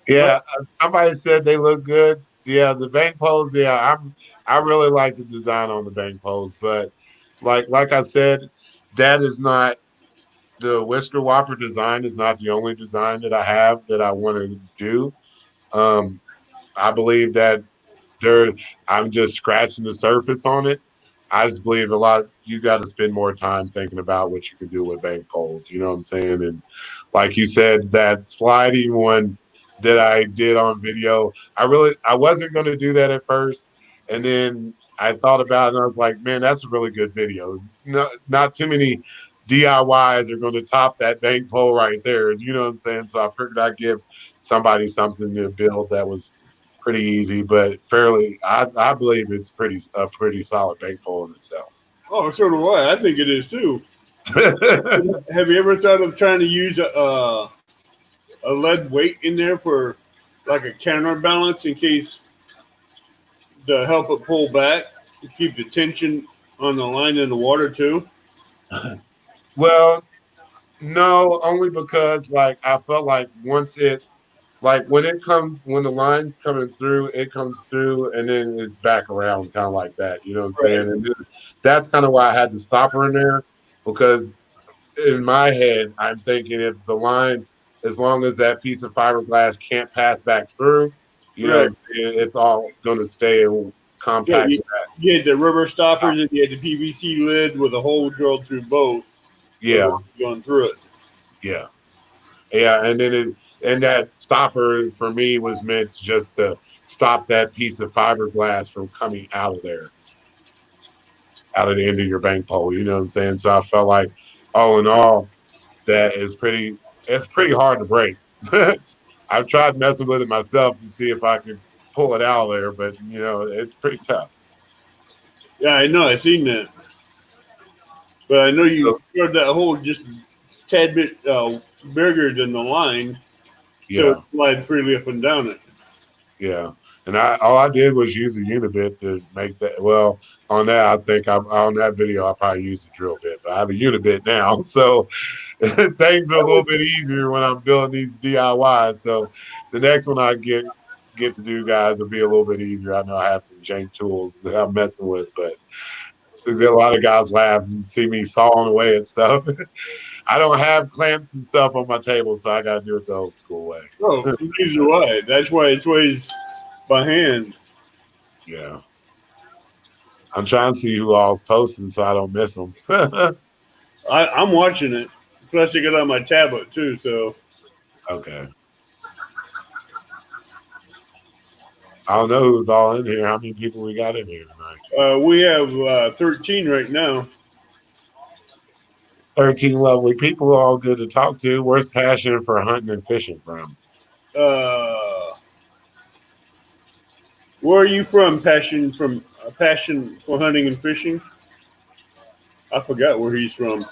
Yeah, somebody said they look good. Yeah, the bank poles. Yeah, I really like the design on the bank poles, but like I said, that is not the Whisker Whopper design is not the only design that I have that I want to do. Um, I believe that there, I'm just scratching the surface on it. I just believe you got to spend more time thinking about what you can do with bank poles. You know what I'm saying? And like you said, that sliding one that I did on video, I wasn't going to do that at first, and then I thought about it and I was like, man, that's a really good video. Not too many DIYs are going to top that bank pole right there. You know what I'm saying? So I figured I'd give somebody something to build that was pretty easy, but fairly. I believe it's a pretty solid bank pole in itself. Oh, so do I. I think it is too. Have you ever thought of trying to use a lead weight in there for like a counterbalance in case to help it pull back to keep the tension on the line in the water too? Well, no, only because like I felt like when the line's coming through, it comes through and then it's back around kind of like that. You know what I'm saying? Right. And then, that's kind of why I had the stopper in there because in my head, I'm thinking if the line, as long as that piece of fiberglass can't pass back through, Right. it's all going to stay Yeah, compact. you had the rubber stoppers and you had the PVC lid with a hole drilled through both. Yeah, Going through it. yeah, yeah. And that stopper for me was meant just to stop that piece of fiberglass from coming out of there, out of the end of your bank pole. You know what I'm saying? So I felt like, all in all, it's pretty hard to break. I've tried messing with it myself to see if I could pull it out of there, but it's pretty tough. Yeah, I know. I seen that. But I know you So, scored that hole just a tad bit bigger than the line, so it yeah, slide freely up and down it. yeah. And all I did was use a unibit to make that. Well, on that, I think on that video, I probably used a drill bit, but I have a unibit now, so things are a little bit easier when I'm building these DIYs. So the next one I get to do, guys, will be a little bit easier. I know I have some jank tools that I'm messing with, but a lot of guys laugh and see me sawing away at stuff. I don't have clamps and stuff on my table, so I got to do it the old school way. Oh, neither do I. That's why it's always by hand. Yeah. I'm trying to see who all's posting so I don't miss them. I'm watching it. Plus, I got it on my tablet too. So Okay. I don't know who's all in here. How many people we got in here tonight? we have 13 right now. 13 lovely people, all good to talk to. Where's passion for hunting and fishing from? Uh, where are you from? Passion for hunting and fishing. I forgot where he's from.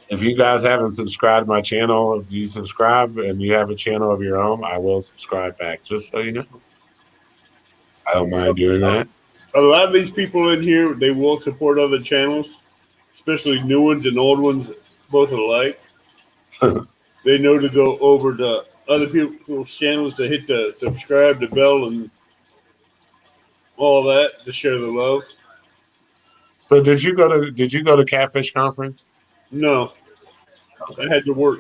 If you guys haven't subscribed to my channel, if you subscribe and you have a channel of your own, I will subscribe back, just so you know. I don't mind doing that. A lot of these people in here, they will support other channels, especially new ones and old ones both alike. They know to go over to other people's channels to hit the subscribe, the bell, and all that to share the love. So did you go to Catfish Conference? No, I had to work.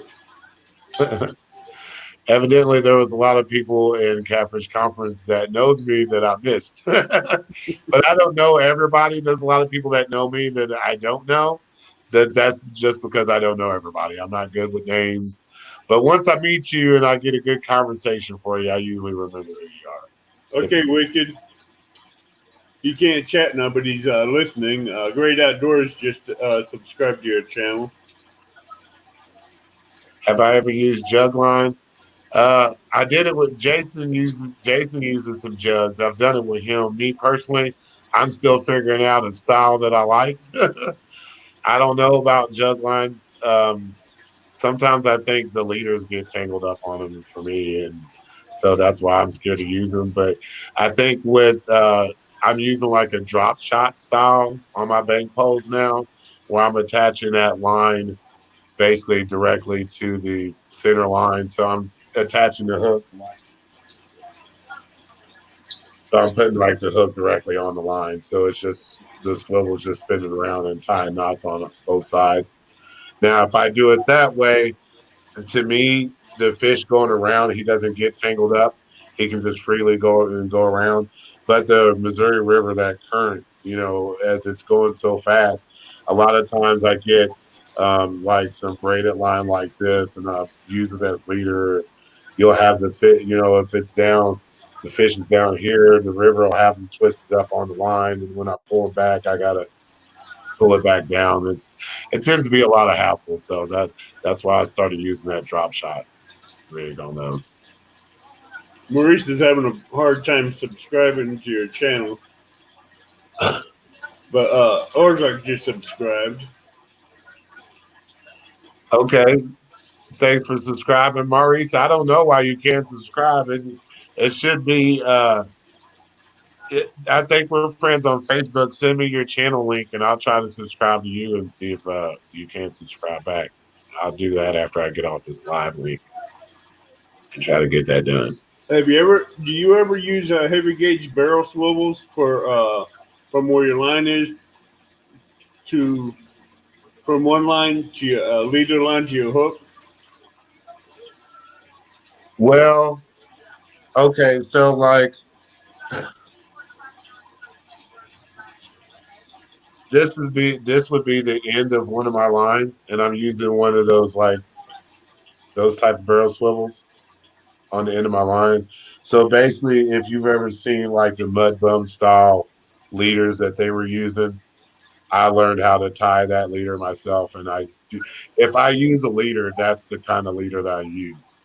Evidently, there was a lot of people in Catfish Conference that knows me that I missed, but I don't know everybody. There's a lot of people that know me that I don't know. That's just because I don't know everybody. I'm not good with names, but once I meet you and I get a good conversation for you, I usually remember who you are. Okay, Wicked. He can't chat now, but he's listening. Great Outdoors just subscribed to your channel. Have I ever used jug lines? I did it with Jason. Jason uses some jugs. I've done it with him. Me personally, I'm still figuring out a style that I like. I don't know about jug lines. Sometimes I think the leaders get tangled up on them for me, and so that's why I'm scared to use them. But I think with I'm using like a drop shot style on my bank poles now, where I'm attaching that line basically directly to the center line. So I'm attaching the hook. So I'm putting like the hook directly on the line. So it's just the swivel's just spinning around and tying knots on both sides. Now, if I do it that way, to me, the fish going around, he doesn't get tangled up. He can just freely go and go around. But the Missouri River, that current, as it's going so fast, a lot of times I get like some braided line like this, and I'll use it as leader. You'll have the fish, if it's down, the fish is down here, the river will have them twisted up on the line, and when I pull it back, I gotta pull it back down. It tends to be a lot of hassle, so that's why I started using that drop shot rig on those. Maurice is having a hard time subscribing to your channel, but Ozark just subscribed. Okay, thanks for subscribing, Maurice. I don't know why you can't subscribe. It should be. I think we're friends on Facebook. Send me your channel link, and I'll try to subscribe to you and see if you can subscribe back. I'll do that after I get off this live link and try to get that done. Do you ever use heavy gauge barrel swivels for from where your line is from one line to your leader line to your hook? Well, okay, so like this would be the end of one of my lines, and I'm using one of those like those type of barrel swivels on the end of my line. So basically, if you've ever seen like the mud bum style leaders that they were using, I learned how to tie that leader myself. And if I use a leader, that's the kind of leader that I use.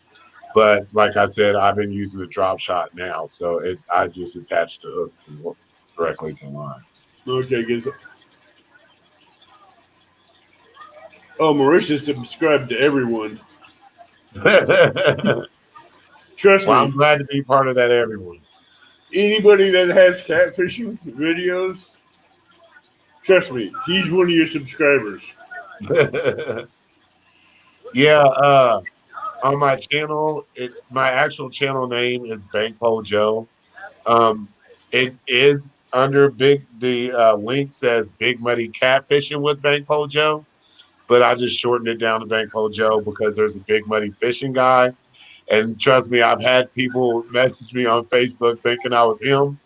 But like I said, I've been using the drop shot now, so I just attach the hook directly to the line. Okay, good. Oh, Maurice subscribed to everyone. Trust Well, me. I'm glad to be part of that, everyone. Anybody that has catfishing videos, trust me, he's one of your subscribers. Yeah, on my channel, my actual channel name is Bankpole Joe. It is under the link says Big Muddy Catfishing with Bankpole Joe, but I just shortened it down to Bankpole Joe because there's a Big Muddy Fishing guy. And trust me, I've had people message me on Facebook thinking I was him.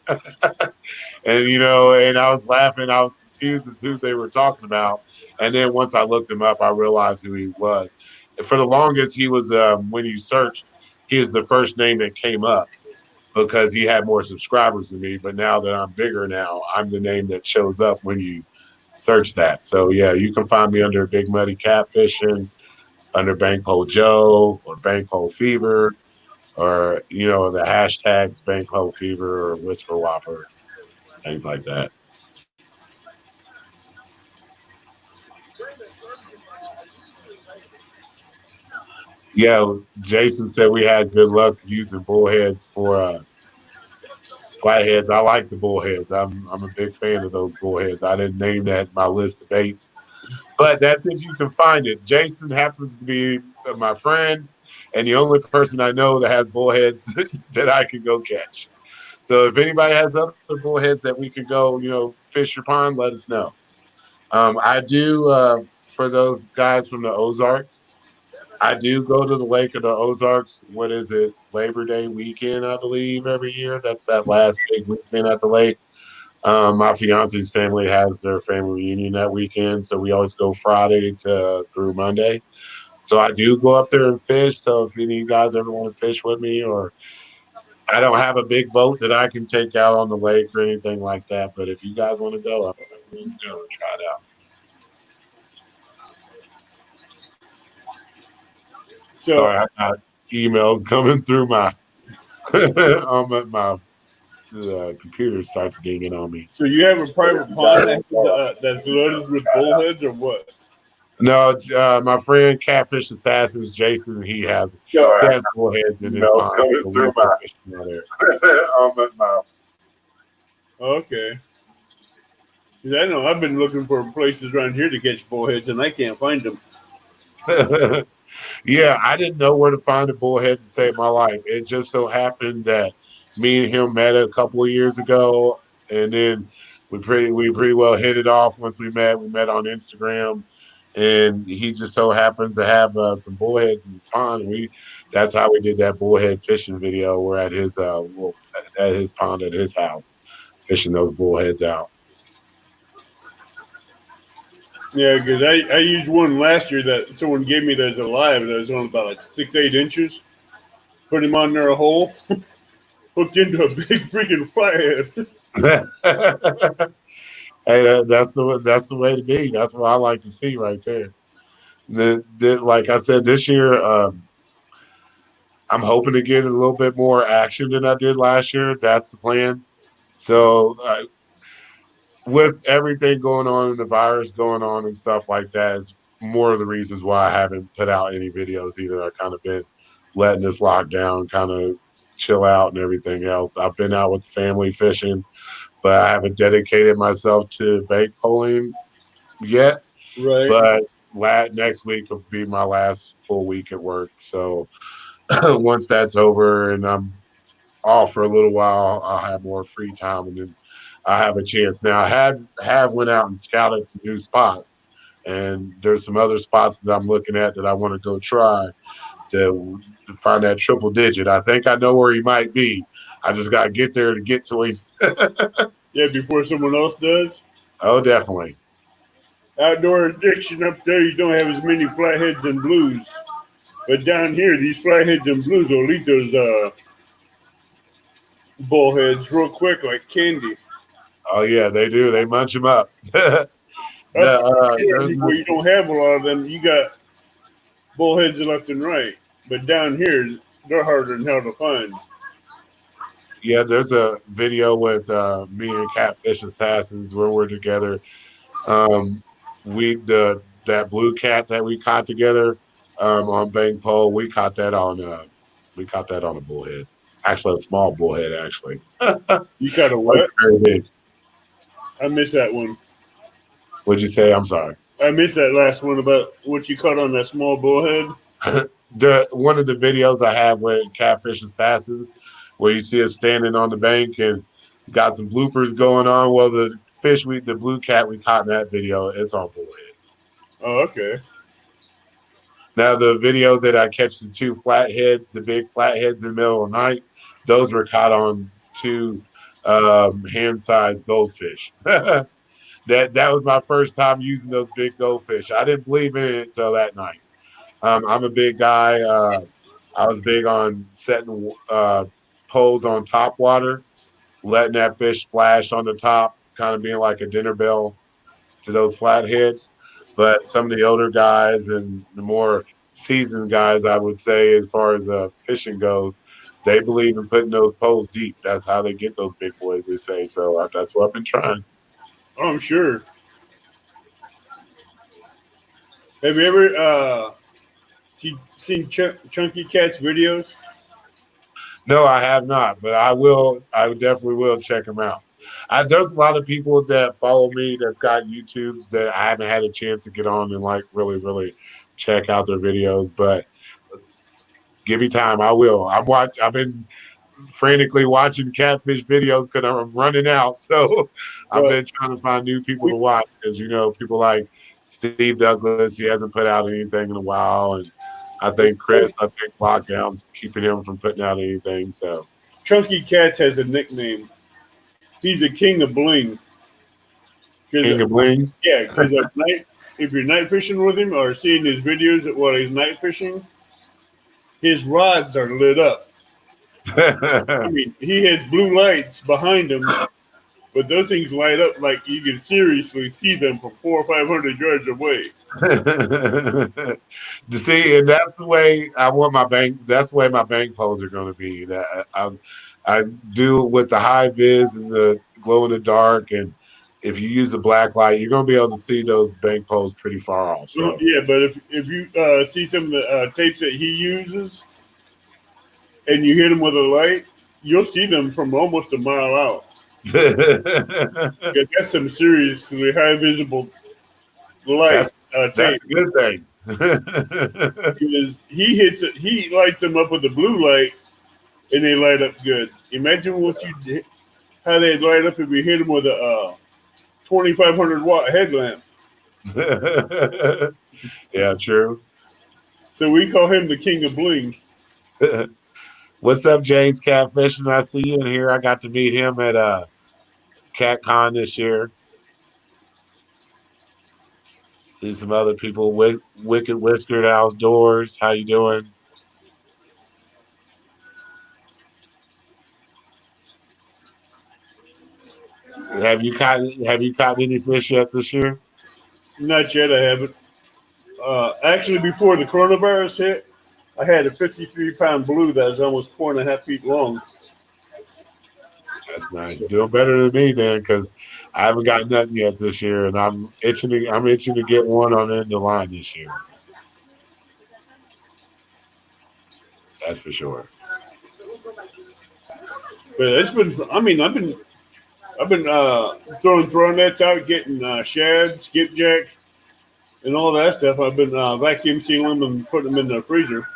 And I was laughing. I was confused as to who they were talking about. And then once I looked him up, I realized who he was. And for the longest, he was, when you searched, he is the first name that came up because he had more subscribers than me. But now that I'm bigger now, I'm the name that shows up when you search that. So, yeah, you can find me under Big Muddy Catfishing, under Bankpole Joe or Bankpole Fever, or the hashtags Bankpole Fever or Whisper Whopper, things like that. Yeah, Jason said we had good luck using bullheads for flatheads. I like the bullheads. I'm a big fan of those bullheads. I didn't name that my list of baits, But that's if you can find it. Jason happens to be my friend and the only person I know that has bullheads that I can go catch. So if anybody has other bullheads that we could go, fish your pond, let us know. I do, for those guys from the Ozarks, I do go to the Lake of the Ozarks. What is it? Labor Day weekend, I believe, every year. That's that last big weekend at the lake. My fiance's family has their family reunion that weekend, so we always go Friday through Monday. So I do go up there and fish. So if any of you guys ever want to fish with me, or I don't have a big boat that I can take out on the lake or anything like that, but if you guys want to go, I'm willing to go and try it out. So Sorry, I got emails coming through my the computer starts dinging on me. So you have a private pond that's loaded with bullheads, or what? No, my friend Catfish Assassins, Jason, he has bullheads in his pond. Coming So through we're fishing out there. Okay. 'Cause I know I've been looking for places around here to catch bullheads, and I can't find them. Yeah, I didn't know where to find a bullhead to save my life. It just so happened that me and him met a couple of years ago, and then we pretty well hit it off once we met. We met on Instagram, and he just so happens to have some bullheads in his pond. And that's how we did that bullhead fishing video. We're at his at his pond at his house, fishing those bullheads out. Yeah, because I used one last year that someone gave me that's alive. That was only about like 6-8 inches. Put him on there a hole, hooked into a big freaking flathead. Hey, that's the way to be. That's what I like to see right there. Like I said, this year, I'm hoping to get a little bit more action than I did last year. That's the plan. So, with everything going on and the virus going on and stuff like that, is more of the reasons why I haven't put out any videos either. I kind of been letting this lockdown kind of chill out and everything else. I've been out with the family fishing, but I haven't dedicated myself to bait pulling yet. Right. But next week will be my last full week at work. So once that's over and I'm off for a little while, I'll have more free time and then I have a chance. Now I have went out and scouted some new spots, and there's some other spots that I'm looking at that I want to go try to find that triple digit. I think I know where he might be. I just got to get there to get to him. Yeah, before someone else does. Oh, definitely. Outdoor addiction up there, you don't have as many flatheads and blues. But down here, these flatheads and blues will eat those bullheads real quick like candy. Oh yeah, they do. They munch them up. Where you don't have a lot of them, you got bullheads left and right. But down here, they're harder than hell to find. Yeah, there's a video with me and Catfish Assassins where we're together. That blue cat that we caught together on Bang Pole, we caught that on a bullhead. Actually, a small bullhead. Actually, You caught a what? Very big. I missed that one. What'd you say? I'm sorry. I missed that last one about what you caught on that small bullhead. One of the videos I have with Catfish Assassins, where you see us standing on the bank and got some bloopers going on. Well, the blue cat we caught in that video, it's on bullhead. Oh, okay. Now the video that I catch the two flatheads, the big flatheads in the middle of the night, those were caught on two hand-sized goldfish. That was my first time using those big goldfish. I didn't believe in it until that night. I'm a big guy. I was big on setting poles on top water, letting that fish splash on the top, kind of being like a dinner bell to those flatheads. But some of the older guys and the more seasoned guys, I would say, as far as fishing goes, they believe in putting those poles deep. That's how they get those big boys, they say. So that's what I've been trying. Oh, I'm sure. Have you ever seen Chunky Cat's videos? No, I have not, but I will. I definitely will check them out. There's a lot of people that follow me that got YouTubes that I haven't had a chance to get on and like really check out their videos. But give me time, I will. I've been frantically watching catfish videos because I'm running out. So I've But been trying to find new people we, to watch because people like Steve Douglas, he hasn't put out anything in a while, and I think lockdown's keeping him from putting out anything. So Chunky Cats has a nickname. He's a king of bling. King Because of Bling. yeah, because at night, if you're night fishing with him or seeing his videos while he's night fishing, his rods are lit up. I mean, he has blue lights behind him, but those things light up like you can seriously see them from 400 or 500 yards away. To see, and that's the way I want my bank. That's the way my bank poles are going to be. That I do it with the high vis and the glow in the dark, and if you use the black light, you're going to be able to see those bank poles pretty far off. Well, So yeah, but if you see some of the tapes that he uses and you hit them with a light, you'll see them from almost a mile out. Yeah, that's some seriously high visible light that's tape. a good thing. Because he lights them up with a blue light, and they light up good. Imagine how they light up if you hit them with a 2,500-watt headlamp. Yeah, true. So we call him the king of bling. What's up, James Catfishing? I see you in here. I got to meet him at CatCon this year. See some other people. Wicked Whiskered Outdoors. How you doing? Have you caught any fish yet this year? Not yet, I haven't. Actually, before the coronavirus hit, I had a 53-pound blue that was almost 4.5 feet long. That's nice. Doing better than me then, because I haven't got nothing yet this year, and I'm itching to get one on the end of the line this year. That's for sure. But it's been, I mean, I've been throwing nets out, getting shad, skipjack, and all that stuff. I've been vacuum sealing them and putting them in the freezer.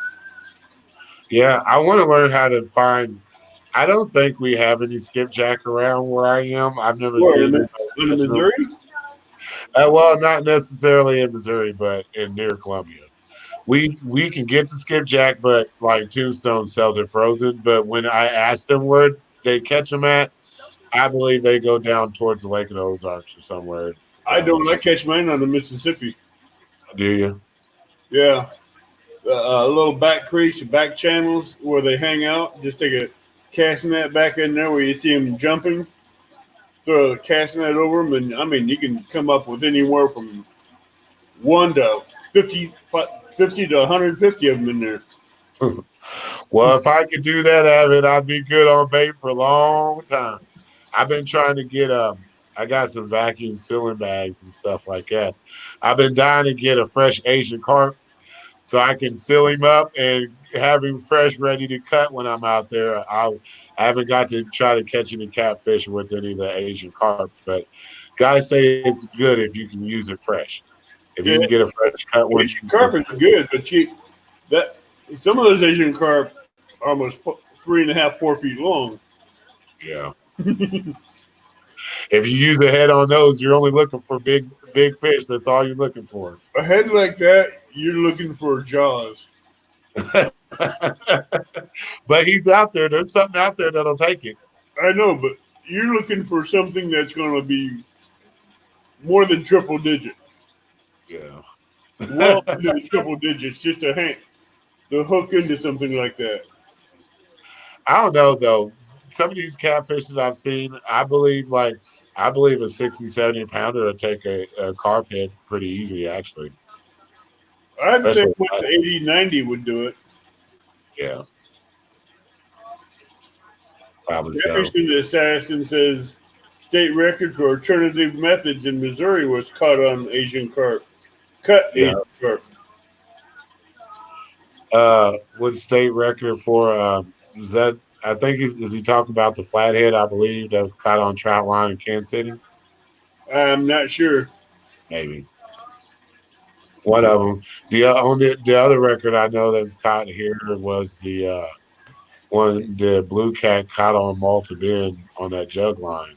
Yeah, I want to learn how to find. I don't think we have any skipjack around where I am. I've never Where, seen in it. Missouri? Well, not necessarily in Missouri, but in near Columbia. We can get the skipjack, but like Tombstone sells it frozen. But when I asked them where they catch them at, I believe they go down towards the Lake of the Ozarks or somewhere. I don't. I catch mine on the Mississippi. Do you? Yeah. Little back creeks, back channels where they hang out. Just take a cast net back in there where you see them jumping. Throw a cast net over them, and I mean, you can come up with anywhere from 1 to 50 to 150 of them in there. Well, if I could do that, Avid, I'd be good on bait for a long time. I've been trying to get I got some vacuum sealing bags and stuff like that. I've been dying to get a fresh Asian carp so I can seal him up and have him fresh, ready to cut when I'm out there. I haven't got to try to catch any catfish with any of the Asian carp, but guys say it's good if you can use it fresh. If you can get a fresh cut one. Asian carp is good, but some of those Asian carp are almost 3.5, 4 feet long. Yeah. If you use a head on those, you're only looking for big fish. That's all you're looking for. A head like that, you're looking for Jaws. But he's out there. There's something out there that'll take it. I know, but you're looking for something that's going to be more than triple digit. Yeah. Well, into the triple digits, just to hook into something like that. I don't know though. Some of these catfishes I've seen, I believe a 60, 70 pounder will take a carp head pretty easy, actually. I'd say Especially- with 80, 90 would do it. Yeah. Probably so. Jefferson Assassin says state record for alternative methods in Missouri was caught on Asian carp. Asian carp. What state record for was that I think is he talking about the flathead? I believe that was caught on trout line in Kansas City. I'm not sure. Maybe one of them. The other record I know that's caught here was the blue cat caught on Malta Bend on that jug line.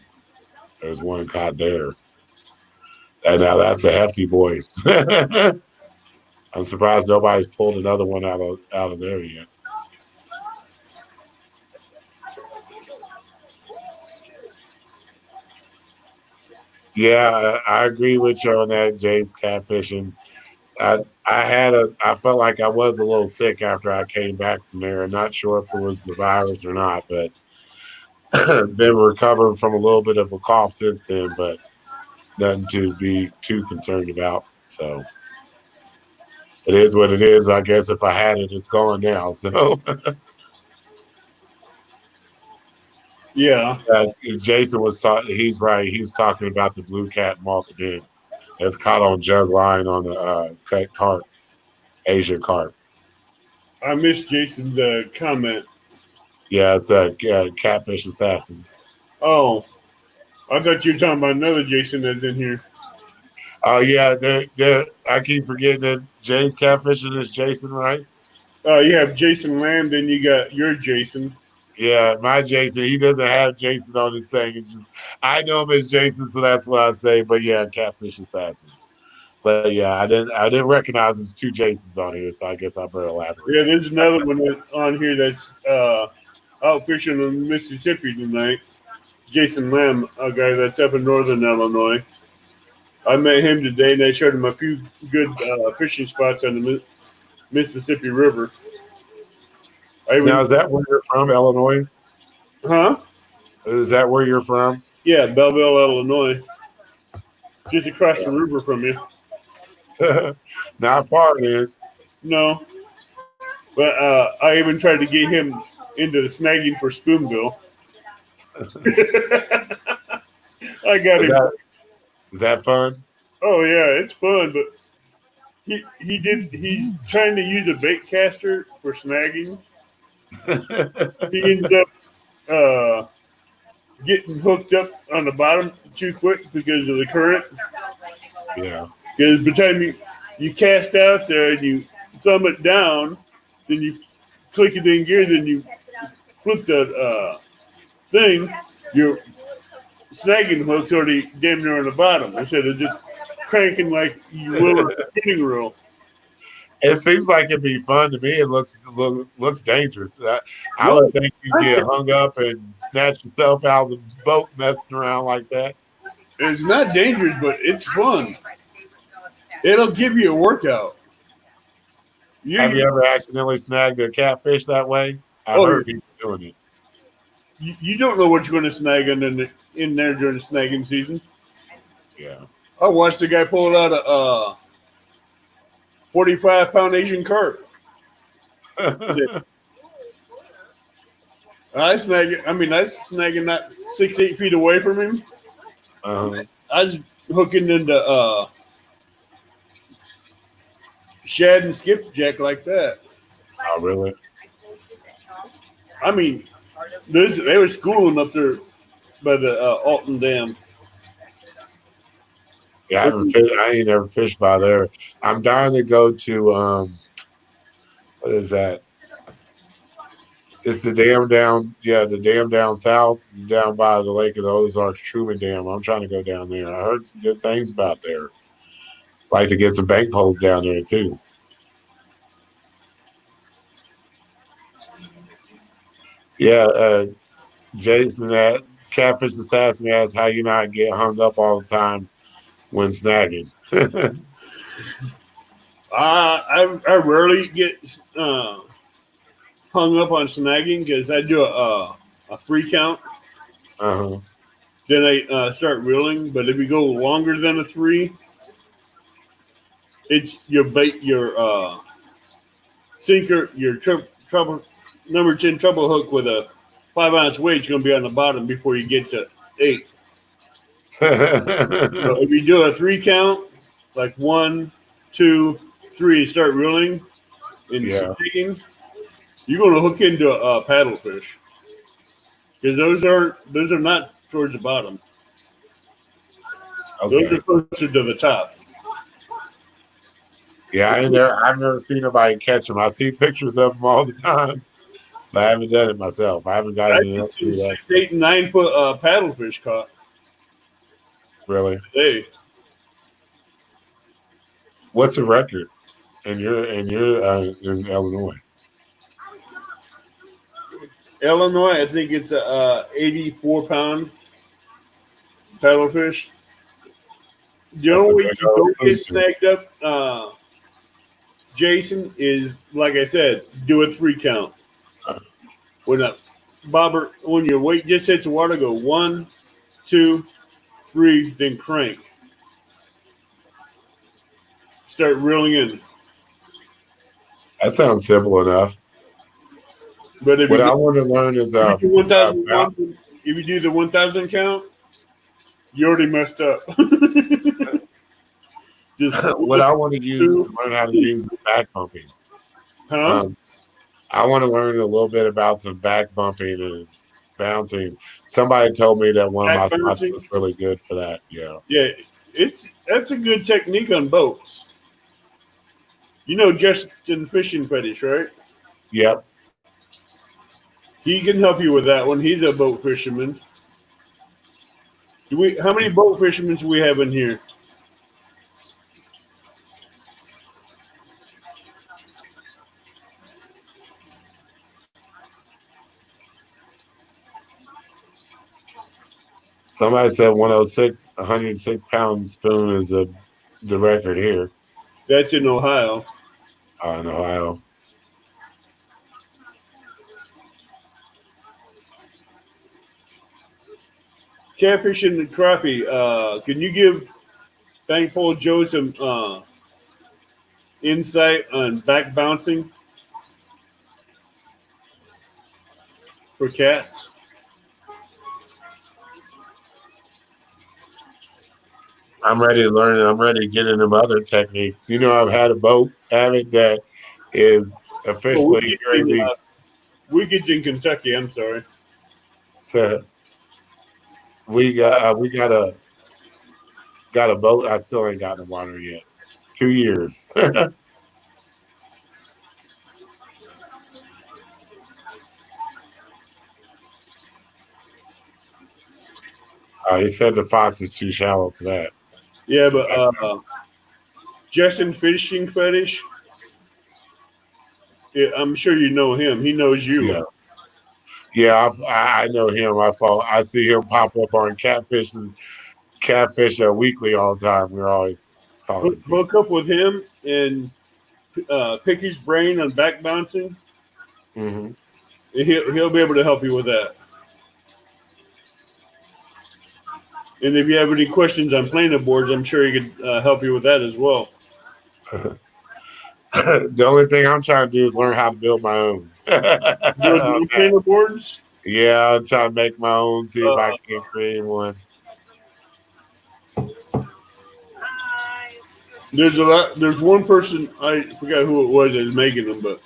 There's one caught there, and now that's a hefty boy. I'm surprised nobody's pulled another one out of there yet. Yeah, I agree with you on that, James catfishing. I felt like I was a little sick after I came back from there. I'm not sure if it was the virus or not, but been recovering from a little bit of a cough since then, but nothing to be too concerned about. So it is what it is. I guess if I had it, it's gone now. So Yeah. Jason was talking. He's right. He was talking about the blue cat Malta Bend that's caught on jug line on the cut carp, Asia carp. I missed Jason's comment. Yeah, it's catfish assassin. Oh, I thought you were talking about another Jason that's in here. Oh yeah, I keep forgetting that James catfishing is Jason, right? You have Jason Lamb, then you got your Jason. Yeah, my Jason. He doesn't have Jason on his thing. It's just I know him as Jason, so that's what I say. But yeah, catfish assassins. But yeah, I didn't recognize there's two Jasons on here, so I guess I better elaborate. Yeah, there's another one on here that's out fishing in Mississippi tonight. Jason Lamb, a guy that's up in northern Illinois. I met him today, and I showed him a few good fishing spots on the Mississippi River. Now, is that where you're from, Illinois? Huh? Is that where you're from? Yeah, Belleville, Illinois. Just across the river from you. Not far, man. No. But I even tried to get him into the snagging for Spoonbill. I got him. Is that fun? Oh yeah, it's fun, but he's trying to use a bait caster for snagging. He ended up getting hooked up on the bottom too quick because of the current. Yeah. Because by the time you cast out there and you thumb it down, then you click it in gear, then you flip the thing, your snagging hook's already damn near on the bottom instead of just cranking like you will a spinning reel. It seems like it'd be fun to me. It looks dangerous. I would think you get hung up and snatch yourself out of the boat messing around like that. It's not dangerous, but it's fun. It'll give you a workout. Have you ever accidentally snagged a catfish that way? I've heard people doing it. You don't know what you're going to snag in there during the snagging season. Yeah. I watched the guy pull out a 45-pound Asian carp. I snagging that 6-8 feet away from him. Uh-huh. I was hooking into shad and skipjack like that. Oh, really? I mean, they were schooling up there by the Alton Dam. Yeah, I ain't never fished by there. I'm dying to go to what is that? It's the dam down south, down by the Lake of the Ozarks, Truman Dam. I'm trying to go down there. I heard some good things about there. Like to get some bank poles down there too. Yeah, Jason, that catfish assassin asks how you not get hung up all the time when snagging. I rarely get hung up on snagging because I do a free count. Uh-huh. Then I start reeling. But if you go longer than a 3, it's your bait, your sinker, your trouble number 10 treble hook with a 5-ounce weight is going to be on the bottom before you get to 8. So if you do a 3 count, like 1, 2, 3, and start reeling and snagging, you're going to hook into a paddlefish. because those are not towards the bottom. Those Okay. are closer to the top. Yeah, I've never seen nobody catch them. I see pictures of them all the time, but I haven't done it myself. I haven't I gotten get to some do that. 6, 8, and 9 foot paddlefish caught Really? today. What's the record? And you're in Illinois. Illinois, I think it's a 84-pound paddlefish. The That's a only way big you old don't get food. snagged up, Jason, is like I said, do a 3 count. When a bobber, when your weight just hits the water, go 1, 2, 3, then crank. Start reeling in. That sounds simple enough. But if What I you want to learn is do 1,001, about if you do the 1,000 count, you already messed up. Just what I want to use is 2, learn how to use back bumping. huh? Um, I want to learn a little bit about some back bumping and bouncing. Somebody told me that one of Back my spots bouncing. was really good for that. Yeah. Yeah, that's a good technique on boats. You know Justin Fishing Fetish, right? Yep. He can help you with that one. He's a boat fisherman. How many boat fishermen do we have in here? Somebody said 106, 106 pound spoon is the record here That's in Ohio. in Ohio. Catfish and crappie. Can you give Thankful Joe some insight on back bouncing for cats? I'm ready to learn. I'm ready to get into other techniques. You know, I've had a boat habit that is Oh, officially gravy. Weekends in Kentucky. I'm sorry. We got a boat. I still ain't got in the water yet. 2 years. He said the fox is too shallow for that. Yeah, but Justin Fishing Fetish. Yeah, I'm sure you know him. He knows you. Yeah, yeah. I know him. I see him pop up on Catfish Weekly all the time. We're always talking. Hook up with him and pick his brain on back bouncing. Mm-hmm. And he'll be able to help you with that. And if you have any questions on planer boards, I'm sure he could help you with that as well. The only thing I'm trying to do is learn how to build my own. Build new planer boards. Yeah, I'm trying to make my own. See if I can create one. There's a lot. There's one person, I forgot who it was that was making them, but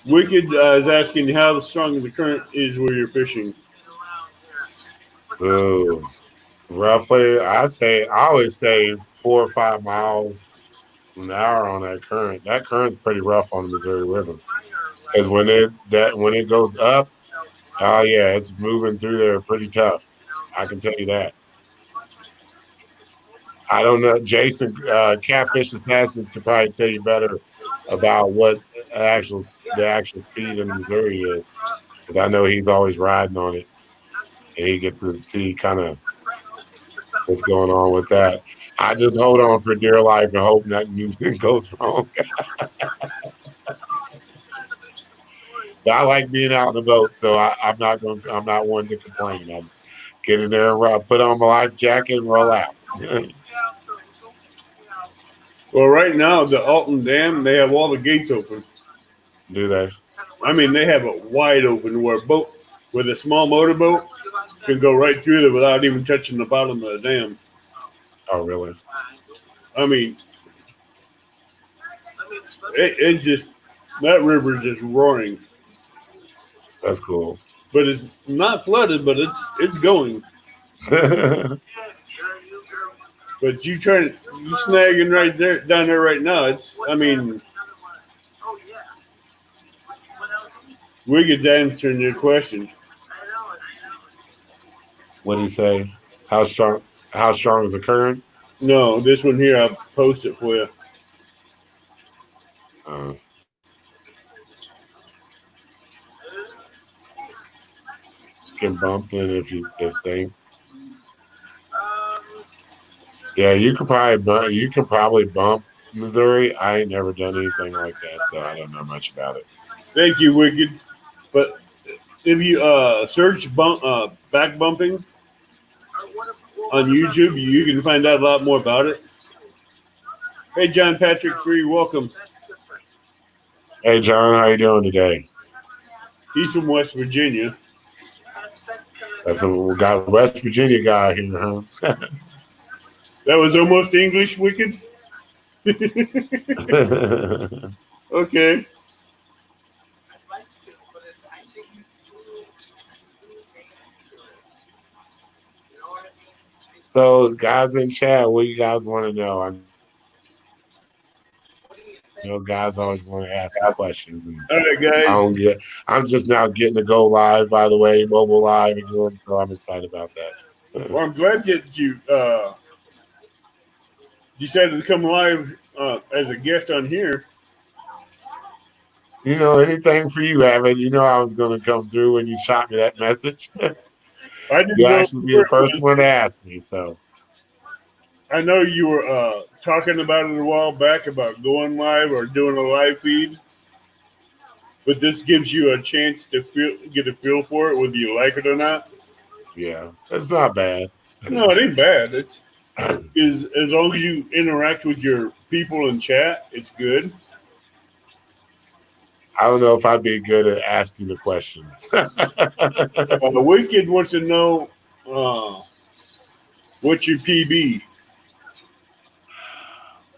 Wicked is asking how strong the current is where you're fishing. Ooh, roughly, I always say 4 or 5 miles an hour on that current. That current's pretty rough on the Missouri River. Because when it goes up, oh yeah, it's moving through there pretty tough. I can tell you that. I don't know. Jason, Catfish Assassins could probably tell you better about what the actual speed in Missouri is. Because I know he's always riding on it, and he gets to see kind of what's going on with that. I just hold on for dear life and hope nothing goes wrong. But I like being out on the boat, so I'm not one to complain. I get in there and put on my life jacket and roll out. Well, right now the Alton Dam, they have all the gates open. Do they? I mean, they have it wide open where a boat with a small motorboat can go right through there without even touching the bottom of the dam. Oh, really? I mean, it's just that river is just roaring. That's cool. but it's not flooded, but it's going. But you snagging right there, down there right now. I mean, we could answer your question. What do you say? How strong? How strong is the current? No, this one here, I'll post it for you. Uh, get bumped in if they. Yeah, you could probably bump Missouri. I ain't never done anything like that, so I don't know much about it. Thank you, Wicked. But if you search back bumping on YouTube, you can find out a lot more about it. Hey, John Patrick Free, welcome. Hey, John, how you doing today? He's from West Virginia. We got a West Virginia guy here, huh? That was almost English, Wicked. Okay. So, guys in chat, what do you guys want to know? Guys always want to ask me questions, and All right, guys. I'm just now getting to go live. By the way, mobile live again, so I'm excited about that. Well, I'm glad that you decided to come live as a guest on here. Anything for you, Avid. I was going to come through when you shot me that message. I didn't You'll know actually be the first one to ask me. So I know you were talking about it a while back about going live or doing a live feed, but this gives you a chance to get a feel for it, whether you like it or not. Yeah, it's not bad. No, it ain't bad. It's as long as you interact with your people in chat, it's good. I don't know if I'd be good at asking the questions. The Wicked wants to know what's your PB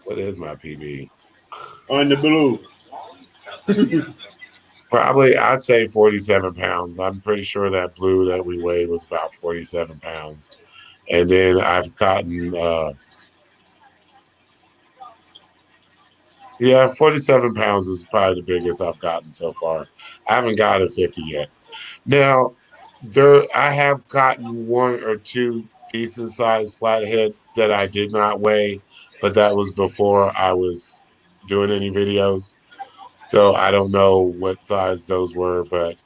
What is my PB? on the blue. Probably, I'd say 47 pounds. I'm pretty sure that blue that we weighed was about 47 pounds. And then I've gotten, 47 pounds is probably the biggest I've gotten so far. I haven't got a 50 yet. Now, I have gotten one or two decent sized flatheads that I did not weigh, but that was before I was doing any videos. So I don't know what size those were, but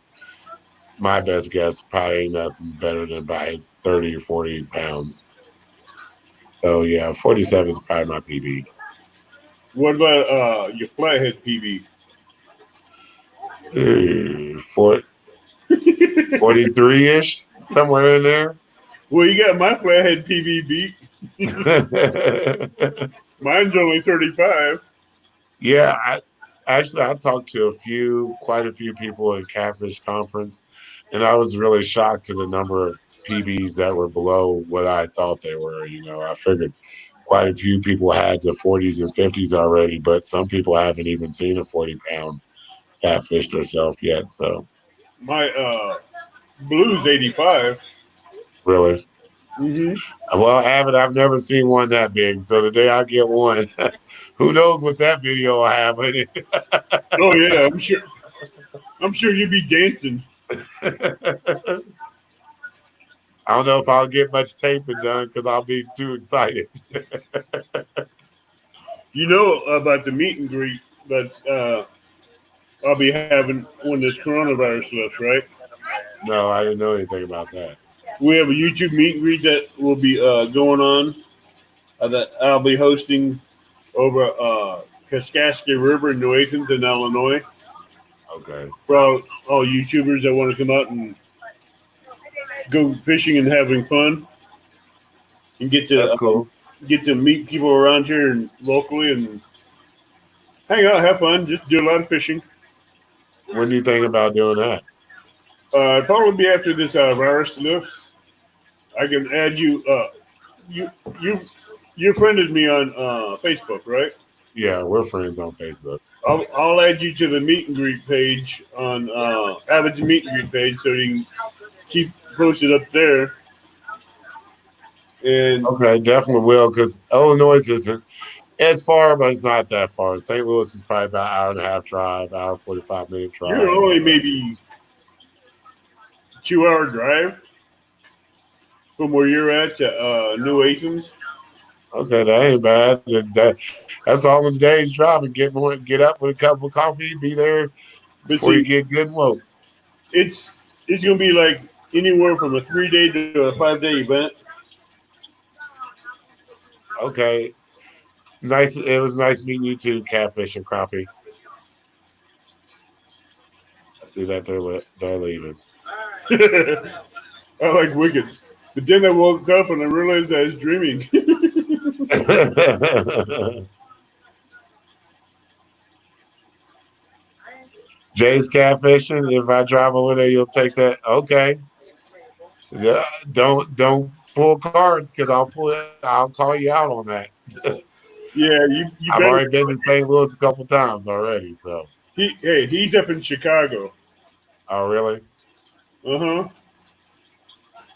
my best guess probably ain't nothing better than by 30 or 40 pounds. So yeah, 47 is probably my PB. What about your flathead PB? 43-ish, somewhere in there. Well, you got my flathead PB beat. Mine's only 35. Yeah, I talked to quite a few people at Catfish Conference, and I was really shocked to the number of PBs that were below what I thought they were. I figured quite a few people had the 40s and 50s already, but some people haven't even seen a 40-pound catfish herself yet. So My blue's 85. really, Mm-hmm. well, I've never seen one that big. So the day I get one, who knows what that video will have in it? Oh yeah, I'm sure you'll be dancing. I don't know if I'll get much taping done because I'll be too excited. You know about the meet and greet that I'll be having when this coronavirus lifts, right? No, I didn't know anything about that. We have a YouTube meet and greet that will be going on that I'll be hosting over Kaskaskia River in New Athens in Illinois. Okay. For all YouTubers that want to come out and go fishing and having fun and get That's cool. get to meet people around here and locally and hang out, have fun, just do a lot of fishing. When do you think about doing that? Probably be after this virus lifts. I can add you. You friended me on Facebook, right? Yeah, we're friends on Facebook. I'll add you to the meet and greet page on Avid's meet and greet page so you can keep posted up there. And Okay, definitely will because Illinois isn't. It's far, but it's not that far. St. Louis is probably about an hour and a half drive, hour 45 minute you're drive. only maybe 2 hour drive from where you're at to New Athens. Okay, that ain't bad. That's all in a day's drive and get up with a cup of coffee, be there But before you see, get good and woke. it's gonna be like anywhere from a 3 day to a 5 day event. Okay, nice. It was nice meeting you too, Catfish and Crappie. I see that they're leaving. I like Wicked. But then I woke up and I realized I was dreaming. Jay's catfishing. If I drive over there, you'll take that. Okay. Yeah, don't pull cards because I'll call you out on that. Yeah, you I've better. already been to St. Louis a couple times already. So, He's up in Chicago. oh really? Uh huh.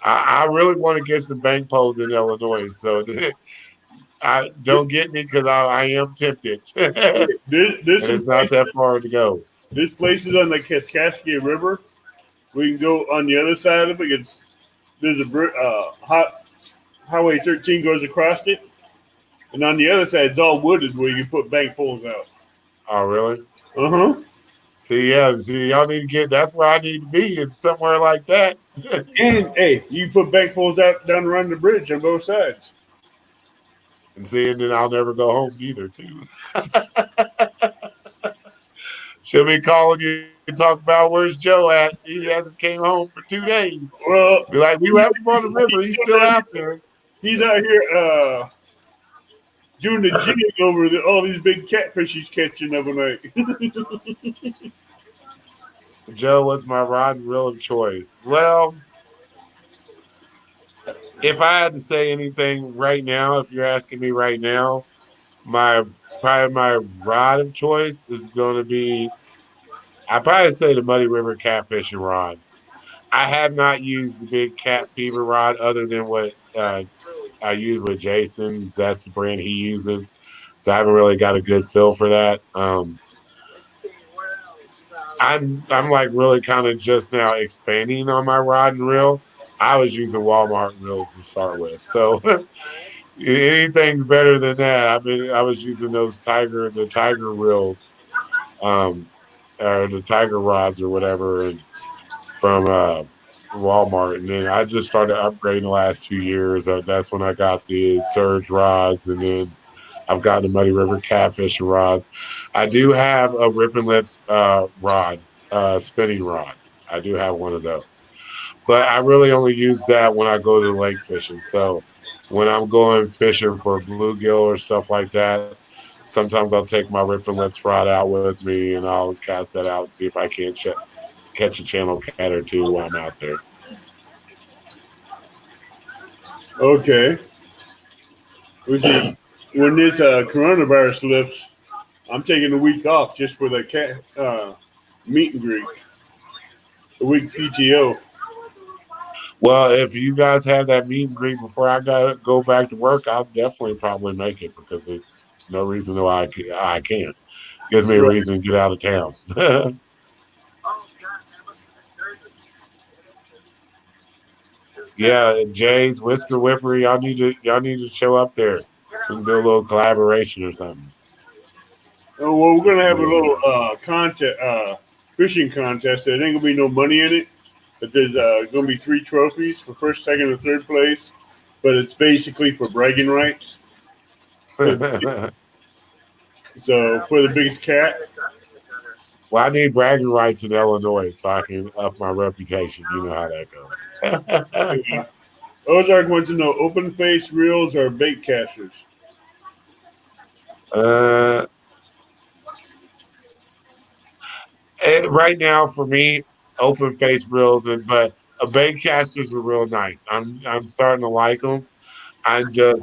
I really want to get some bank poles in Illinois. So I don't get me because I am tempted, and There's some it's not places. that far to go. There's places on the Kaskaskia River. We can go on the other side of it. There's a hot Highway 13 goes across it, and on the other side it's all wooded where you can put bank poles out. Oh really? Uh huh. See, y'all need to get. That's where I need to be. It's somewhere like that. And hey, you put bank poles out down around the bridge on both sides. And then I'll never go home either, too. She'll be calling you and talk about where's Joe at. He hasn't came home for 2 days. Well, Be like, we left him on the river. He's still out there. he's out here doing the jig over all these big catfish he's catching overnight. Joe was my rod and reel of choice. Well, if I had to say anything right now, if you're asking me right now, my probably my rod of choice is going to be. I probably say the Muddy River catfishing rod. I have not used the big cat fever rod other than what I use with Jason. That's the brand he uses. So I haven't really got a good feel for that. I'm like really kind of just now expanding on my rod and reel. I was using Walmart reels to start with. So anything's better than that. I was using the tiger reels, um, or the tiger rods or whatever, and from Walmart, and then I just started upgrading the last 2 years. That's when I got the Surge rods, and then I've got the Muddy River catfish rods. I do have a Rippin' Lips rod, spinning rod. I do have one of those, but I really only use that when I go to lake fishing. So when I'm going fishing for bluegill or stuff like that, sometimes I'll take my Rippin' Lips rod out with me, and I'll cast that out and see if I can't catch a channel cat or two while I'm out there. Okay. When this coronavirus lifts, I'm taking a week off just for the cat meet and greet. A week PTO. Well, if you guys have that meet and greet before I go back to work, I'll definitely probably make it because there's no reason why I can't. Gives me a Right. reason to get out of town. Yeah, Jay's Whisker Whipper, y'all need to show up there. We can do a little collaboration or something. Oh, well, we're gonna have a little contest, fishing contest. There ain't gonna be no money in it, but there's gonna be 3 trophies for first, second, and third place. But it's basically for bragging rights. So for the biggest cat, Well, I need bragging rights in Illinois so I can up my reputation. You know how that goes. Ozark wants to know open face reels or bait casters. uh, right now, for me, open face reels, but a bait casters are real nice. I'm starting to like them. I just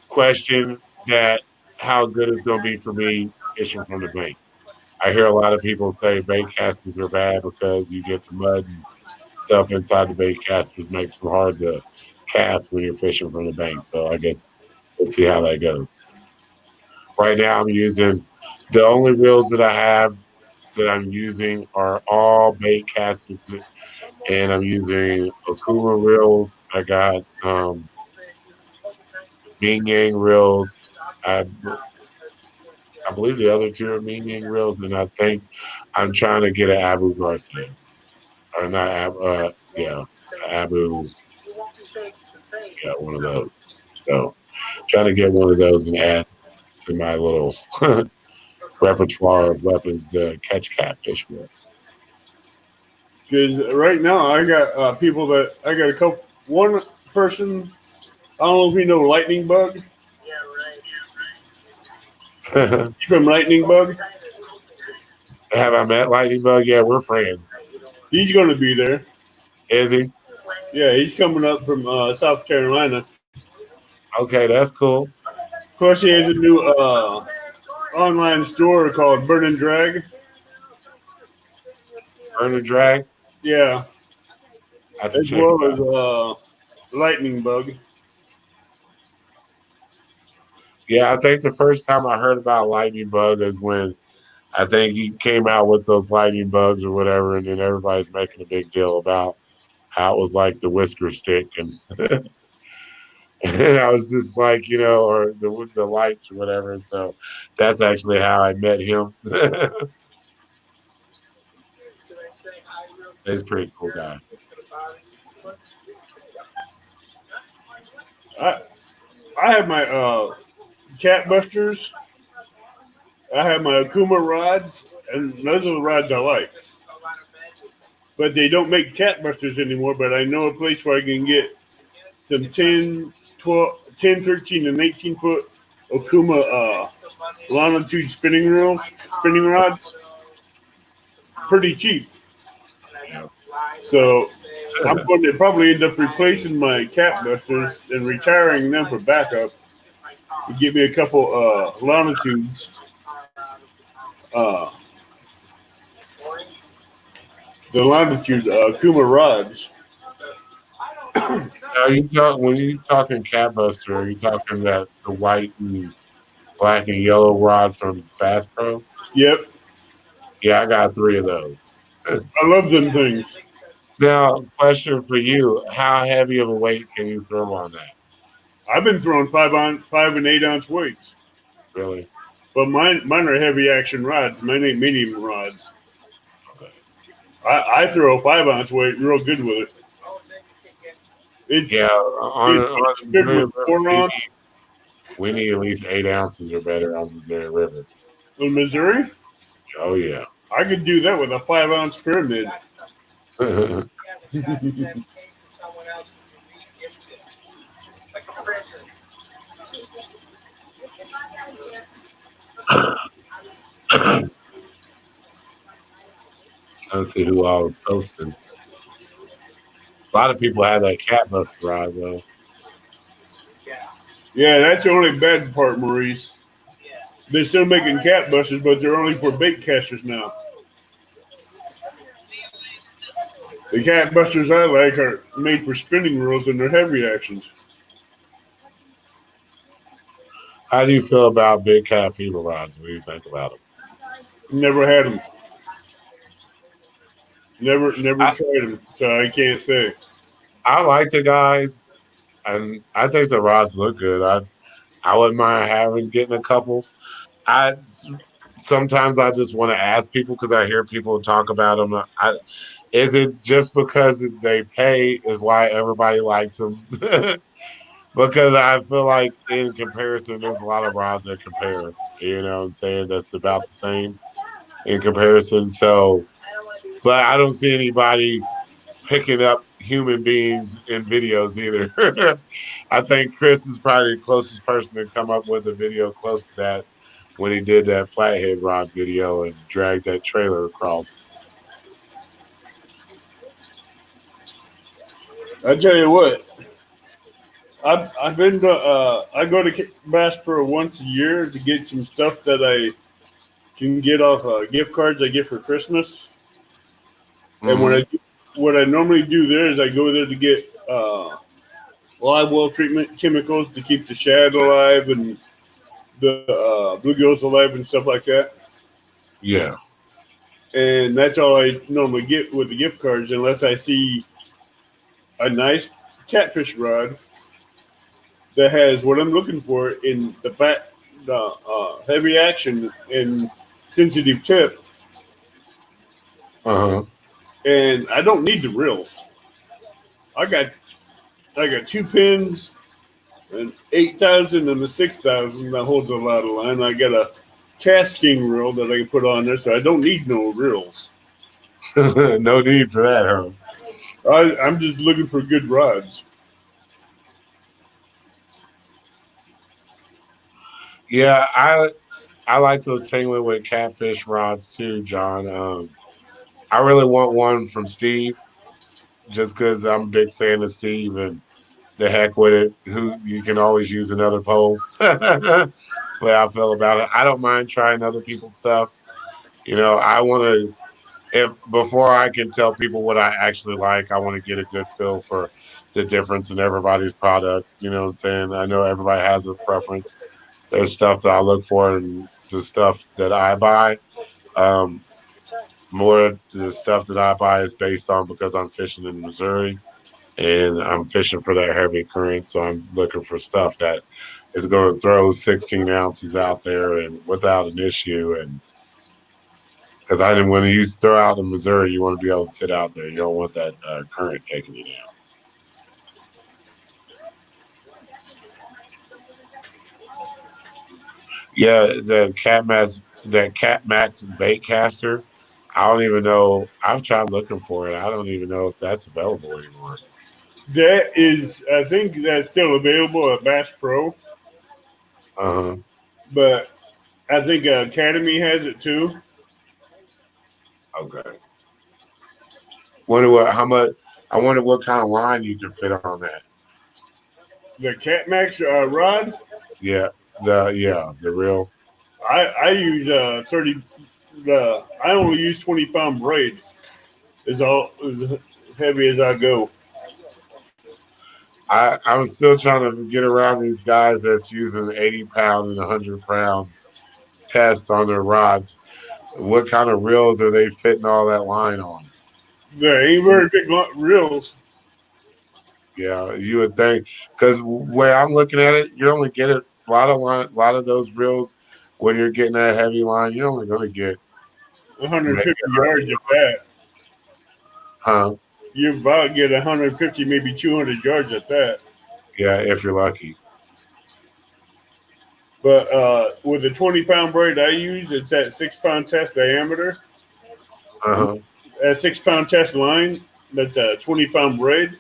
question that how good it's going to be for me fishing from the bank. I hear a lot of people say bait casters are bad because you get the mud and stuff inside the bait casters makes them hard to cast when you're fishing from the bank. So I guess we'll see how that goes. Right now, I'm using the only reels that I have that I'm using are all bait casters, and I'm using Okuma reels. I got some Ming Yang reels. I I believe the other two are Ming Yang reels, and I think I'm trying to get an Abu Garcia or not. Yeah, Abu. Yeah, one of those. So trying to get one of those and add to my little repertoire of weapons to catch catfish with. Because right now I got people that I got a couple. One person, I don't know if you know Lightning Bug. Keep him Lightning Bug. Have I met Lightning Bug? Yeah, we're friends. He's going to be there. Is he? Yeah, he's coming up from South Carolina. Okay, that's cool. Of course, he has a new online store called Burn and Drag. Burn and drag. Yeah, I have to as check well it as out. Lightning Bug. Yeah, I think the first time I heard about Lightning Bug is when I think he came out with those lightning bugs or whatever, and then everybody's making a big deal about how it was like the whisker stick, and, and I was just like, or the lights or whatever. So that's actually how I met him. He's a pretty cool guy. I I have my cat busters. I have my Akuma rods, and those are the rods I like. But they don't make cat busters anymore. But I know a place where I can get some 10, 12, 10, 13, and 18-foot Okuma longitude spinning rods, pretty cheap. So I'm going to probably end up replacing my cat busters and retiring them for backup to give me a couple longitudes. Uh, the longitude Kuma rods. When you talking cat buster, are you talking that the white and black and yellow rod from Bass Pro? Yep, Yeah, I got three of those. I love them things. Now, question for you: how heavy of a weight can you throw on that? I've been throwing 5 and 8 ounce weights, Really? but mine are heavy action rods. Mine ain't medium rods. Okay. I throw a 5 ounce weight real good with it. Yeah, on It's the good Missouri with River, 4 on we need at least 8 ounces or better on the Missouri River. in Missouri. Oh yeah. I could do that with a 5 ounce pyramid. Let's see who all was posting. A lot of people have that cat bust rod though. Yeah, that's the only bad part, Maurice. They're still making cat busters, but they're only for bait casters now. The cat busters I like are made for spinning reels and they're heavy actions. How do you feel about big cat feeder rods? What do you think about them? Never had them. Never I, tried them, so I can't say. I like the guys, and I think the rods look good. I wouldn't mind having getting a couple. I sometimes I just want to ask people because I hear people talk about them. Is it just because they pay is why everybody likes them? Because I feel like in comparison, there's a lot of rods that compare. You know what I'm saying? That's about the same in comparison. So, but I don't see anybody picking up human beings in videos either. I think Chris is probably the closest person to come up with a video close to that when he did that flathead rod video and dragged that trailer across. I tell you what, I've been to I go to Bass Pro once a year to get some stuff that I can get off gift cards I get for Christmas. And what I normally do there is I go there to get live well treatment chemicals to keep the shad alive and the bluegills alive and stuff like that. Yeah. And that's all I normally get with the gift cards, unless I see a nice catfish rod that has what I'm looking for in the back, the heavy action and sensitive tip. And I don't need the reels. I got 2 pins, an 8,000 and a 6,000 that holds a lot of line. I got a casting reel that I can put on there, so I don't need no reels. No need for that, huh? I'm just looking for good rods. Yeah, I like those tingling with catfish rods too, John. I really want one from Steve, just because I'm a big fan of Steve and the heck with it. Who you can always use another pole. That's the way I feel about it. I don't mind trying other people's stuff. I want to. If before I can tell people what I actually like, I want to get a good feel for the difference in everybody's products. You know what I'm saying? I know everybody has a preference. There's stuff that I look for and the stuff that I buy. More the stuff that I buy is based on because I'm fishing in Missouri and I'm fishing for that heavy current. So I'm looking for stuff that is going to throw 16 ounces out there and without an issue. And because when you throw out in Missouri, you want to be able to sit out there. You don't want that current taking you down. Yeah, that Cat Max bait caster. I don't even know. I've tried looking for it. I don't even know if that's available anymore. That is, I think that's still available at Bass Pro. But I think Academy has it too. Okay. Wonder what? How much? I wonder what kind of line you can fit on that. The Cat Max rod. Yeah. The reel. I use 30. I only use 20-pound braid. Is all as heavy as I go. I'm still trying to get around these guys that's using 80-pound and 100-pound test on their rods. What kind of reels are they fitting all that line on? There ain't very big reels. Yeah, you would think, because where I'm looking at it, you only get a lot of those reels when you're getting that heavy line. You're only going to get 150 yards of that. Huh? You about get 150, maybe 200 yards at that. Yeah, if you're lucky. But with the 20-pound braid I use, it's at 6-pound test diameter. At 6-pound test line, that's a 20-pound braid.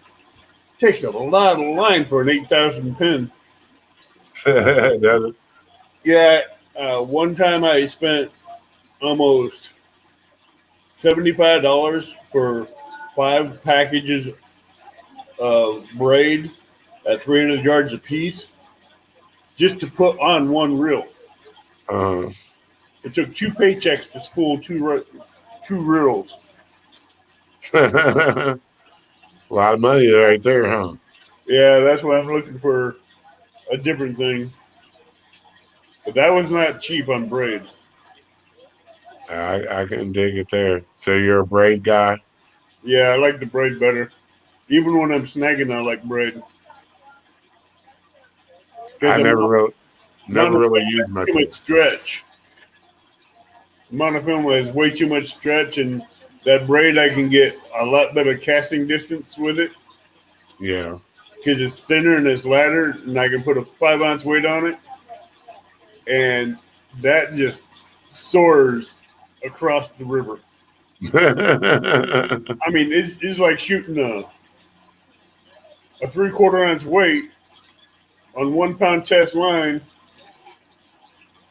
Takes a lot of line for an 8,000 pin. Yeah, one time I spent almost $75 for 5 packages of braid at 300 yards a piece, just to put on one reel. It took 2 paychecks to spool two reels. It's a lot of money right there, huh? Yeah, that's why I'm looking for a different thing. But that was not cheap on braid. I can dig it there. So you're a braid guy? Yeah, I like the braid better. Even when I'm snagging, I like braid. I never really used my too much stretch. Monofilament has way too much stretch, and that braid I can get a lot better casting distance with it. Yeah. Because it's thinner and it's lighter, and I can put a 5-ounce weight on it. And that just soars across the river. I mean, it's like shooting a 3/4 ounce weight on 1-pound test line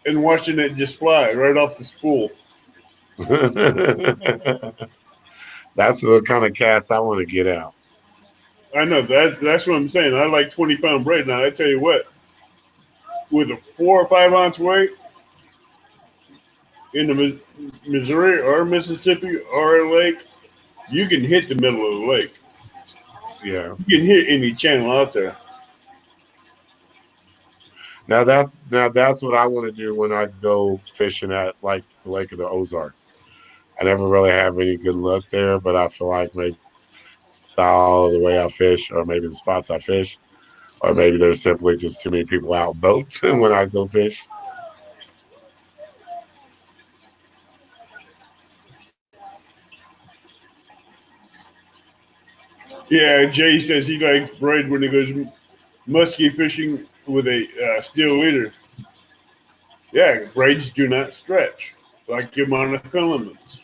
and watching it just fly right off the spool. That's the kind of cast I want to get out. I know that's what I'm saying. I like 20-pound braid. Now I tell you what, with a 4 or 5 ounce weight in the Missouri or Mississippi or a lake, you can hit the middle of the lake. Yeah. You can hit any channel out there. Now that's what I want to do when I go fishing at like the Lake of the Ozarks. I never really have any good luck there, but I feel like maybe style of the way I fish, or maybe the spots I fish, or maybe there's simply just too many people out boats when I go fish. Yeah, Jay says he likes braid when he goes muskie fishing with a steel leader. Yeah, braids do not stretch like your monofilaments.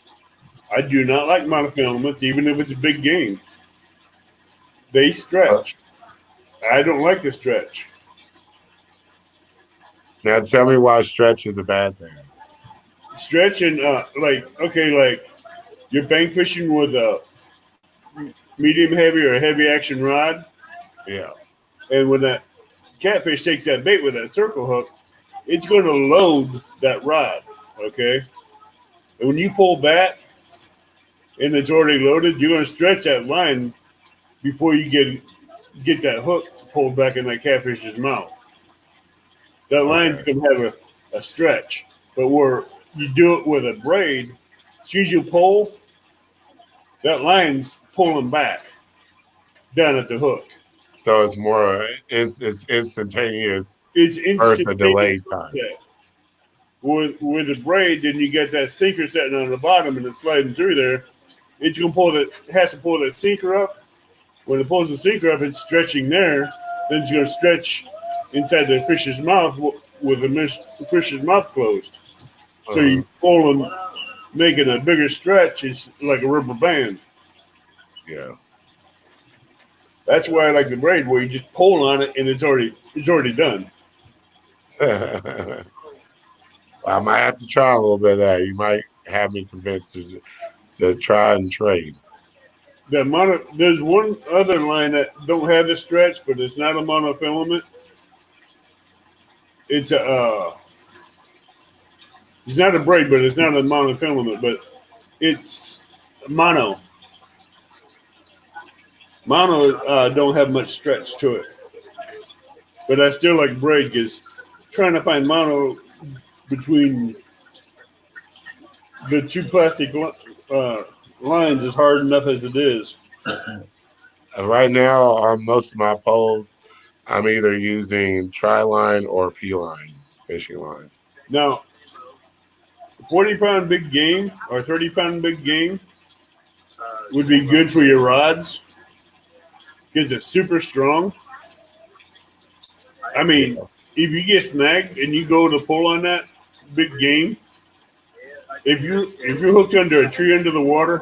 I do not like monofilaments, even if it's a big game. They stretch. I don't like the stretch. Now tell me why stretch is a bad thing. Stretch and like you're bank fishing with a medium heavy or a heavy action rod, Yeah. and when that catfish takes that bait with that circle hook, it's going to load that rod. Okay, and when you pull back and it's already loaded, you're going to stretch that line before you get that hook pulled back in that catfish's mouth. That line's Okay. going to have a stretch, but where you do it with a braid, as soon as you pull, that line's pulling back down at the hook. So it's more it's instantaneous It's versus a instantaneous delayed time. set. With the braid, then you get that sinker setting on the bottom and it's sliding through there. It's gonna has to pull that sinker up. When it pulls the sinker up, it's stretching there. Then it's gonna stretch inside the fish's mouth with the fish's mouth closed. So you pull them, making a bigger stretch. It's like a rubber band. Yeah. That's why I like the braid, where you just pull on it and it's already done. Well, I might have to try a little bit of that. You might have me convinced to try and trade. There's one other line that don't have the stretch, but it's not a monofilament. It's it's not a braid, but it's not a monofilament, but it's mono. Mono don't have much stretch to it, but I still like braid because trying to find mono between the two plastic lines is hard enough as it is. Right now, on most of my poles, I'm either using tri-line or P-line fishing line. Now, 40-pound big game or 30-pound big game would be good for your rods because it's super strong. I mean, if you get snagged and you go to pull on that big game, if you're hooked under a tree under the water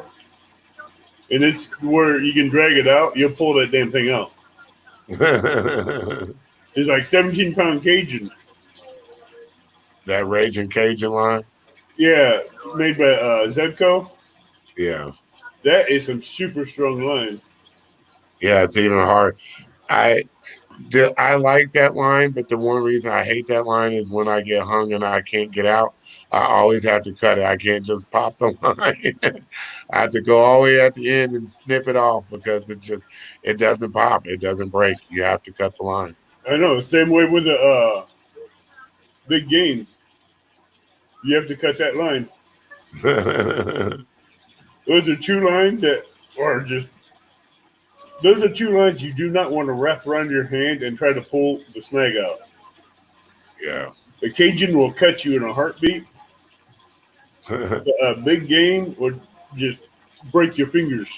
and it's where you can drag it out, you'll pull that damn thing out. It's like 17-pound Cajun. That Raging Cajun line? Yeah, made by Zebco. Yeah. That is some super strong line. Yeah, it's even hard. I like that line, but the one reason I hate that line is when I get hung and I can't get out, I always have to cut it. I can't just pop the line. I have to go all the way at the end and snip it off because it doesn't pop. It doesn't break. You have to cut the line. I know. Same way with the big game. You have to cut that line. Those are two lines that are just. Those are two lines you do not want to wrap around your hand and try to pull the snag out. Yeah. The Cajun will cut you in a heartbeat. A big game would just break your fingers.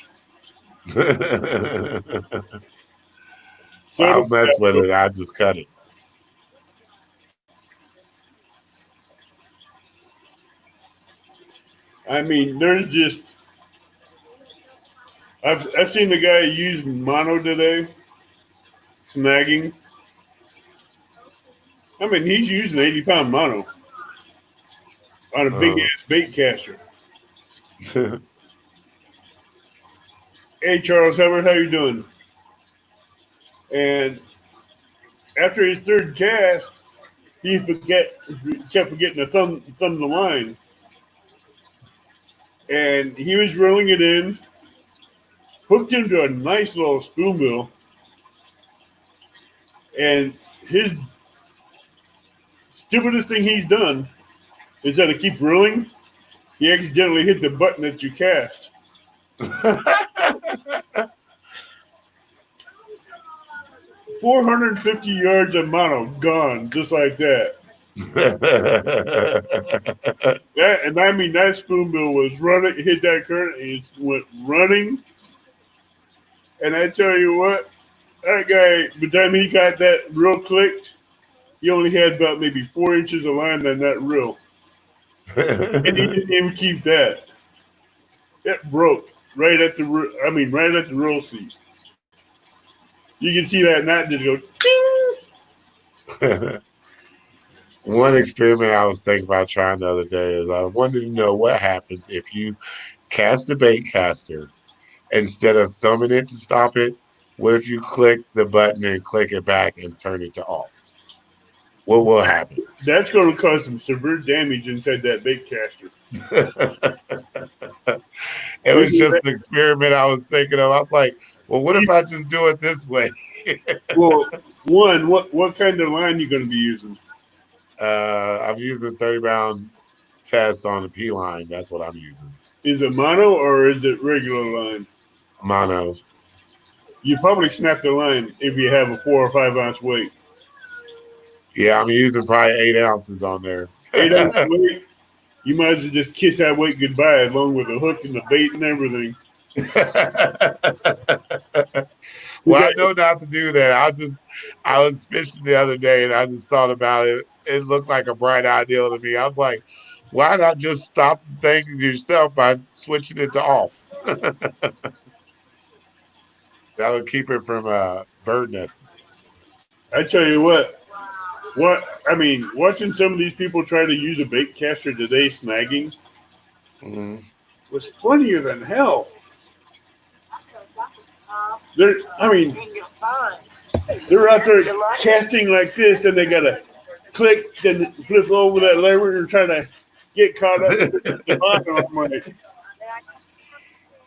So I'll mess with it. I just cut it. I mean, there's just. I've seen the guy use mono today, snagging. I mean, he's using 80-pound mono on a big ass bait caster. Hey, Charles Hubbard, how you doing? And after his third cast, he kept forgetting to thumb the line, and he was rolling it in, hooked into a nice little spoonbill, and his stupidest thing he's done is that to keep reeling, he accidentally hit the button that you cast. 450 yards of mono gone, just like that. And I mean, that spoonbill was running, hit that current, and it went running. And I tell you what, that guy, by the time he got that reel clicked, he only had about maybe 4 inches of line on that reel. And he didn't even keep that. It broke right at the reel seat. You can see that knot just go, ding! One experiment I was thinking about trying the other day is I wanted to know what happens if you cast a bait caster instead of thumbing it to stop it. What if you click the button and click it back and turn it to off? What will happen? That's going to cause some severe damage inside that bait caster. It was just an experiment I was thinking of. I was like, well, what if I just do it this way? Well, one, what kind of line are you going to be using? I'm using 30-pound test on the P line. That's what I'm using. Is it mono or is it regular line? Mono. You probably snap the line if you have a 4 or 5 ounce weight. Yeah, I'm using probably 8 ounces on there. 8 ounce weight. You might as well just kiss that weight goodbye along with the hook and the bait and everything. Well, I know not to do that. I was fishing the other day and I just thought about it. It looked like a bright idea to me. I was like, why not just stop the thing yourself by switching it to off? That would keep it from bird nesting. I tell you what, watching some of these people try to use a bait caster today snagging was funnier than hell. They're out there casting like this, and they gotta click and flip over that lever and try to get caught up in the bottom.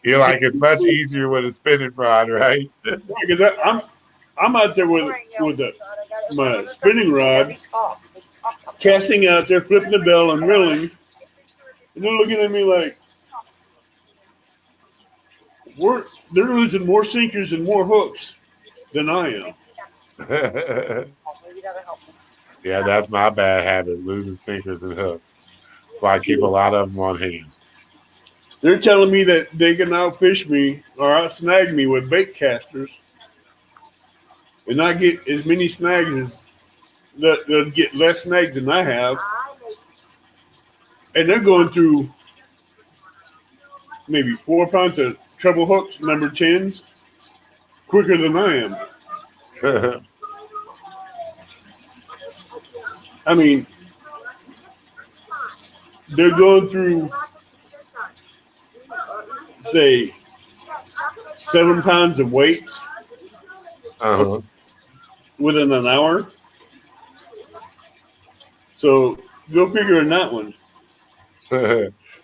You're like, it's much easier with a spinning rod, right? Because I'm out there with my spinning rod, casting out there, flipping the bell and reeling, and they're looking at me like, they're losing more sinkers and more hooks than I am. Yeah, that's my bad habit, losing sinkers and hooks. So I keep a lot of them on hand. They're telling me that they can outfish me or outsnag me with bait casters and not get as many snags as they'll get less snags than I have. And they're going through maybe 4 pounds of treble hooks, number 10s, quicker than I am. I mean, they're going through, say, 7 pounds of weights within an hour. So go figure on that one.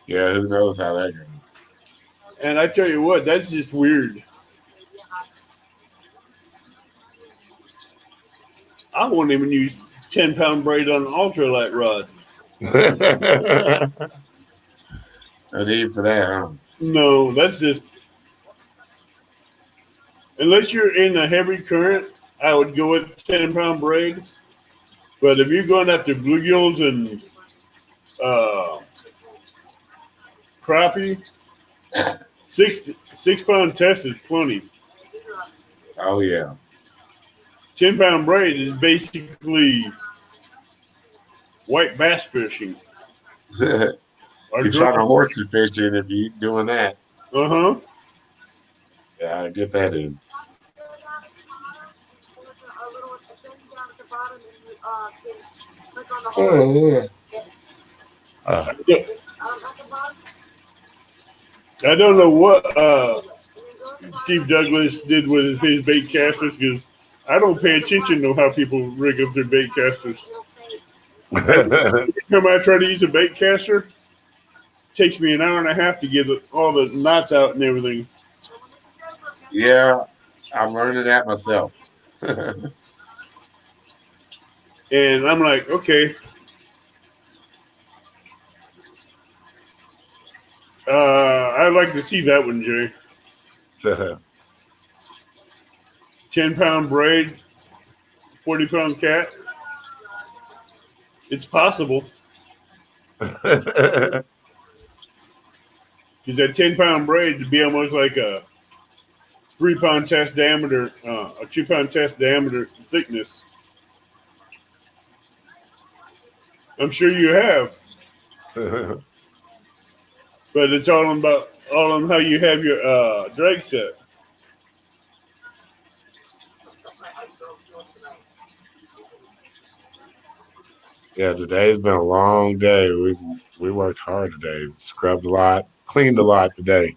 Yeah, who knows how that goes. And I tell you what, that's just weird. I won't even use 10-pound braid on an ultralight rod. No need for that, huh? No, that's just, unless you're in a heavy current, I would go with 10-pound braid. But if you're going after bluegills and crappie, 6-pound test is plenty. Oh, yeah. 10-pound braid is basically white bass fishing. You're trying to horsey fishing if you're doing that. Uh-huh. Yeah, I get that in. Oh, yeah. I don't know what Steve Douglas did with his bait casters because I don't pay attention to how people rig up their bait casters. Every time I try to use a bait caster, it takes me an hour and a half to get all the knots out and everything. Yeah, I'm learning that myself. And I'm like, okay, I'd like to see that one, Jay. 10-pound braid, 40-pound cat. It's possible because that 10-pound braid would be almost like a 3-pound test diameter, a 2-pound test diameter thickness. I'm sure you have, but it's all on how you have your drag set. Yeah, today's been a long day. We worked hard today, scrubbed a lot, cleaned a lot today.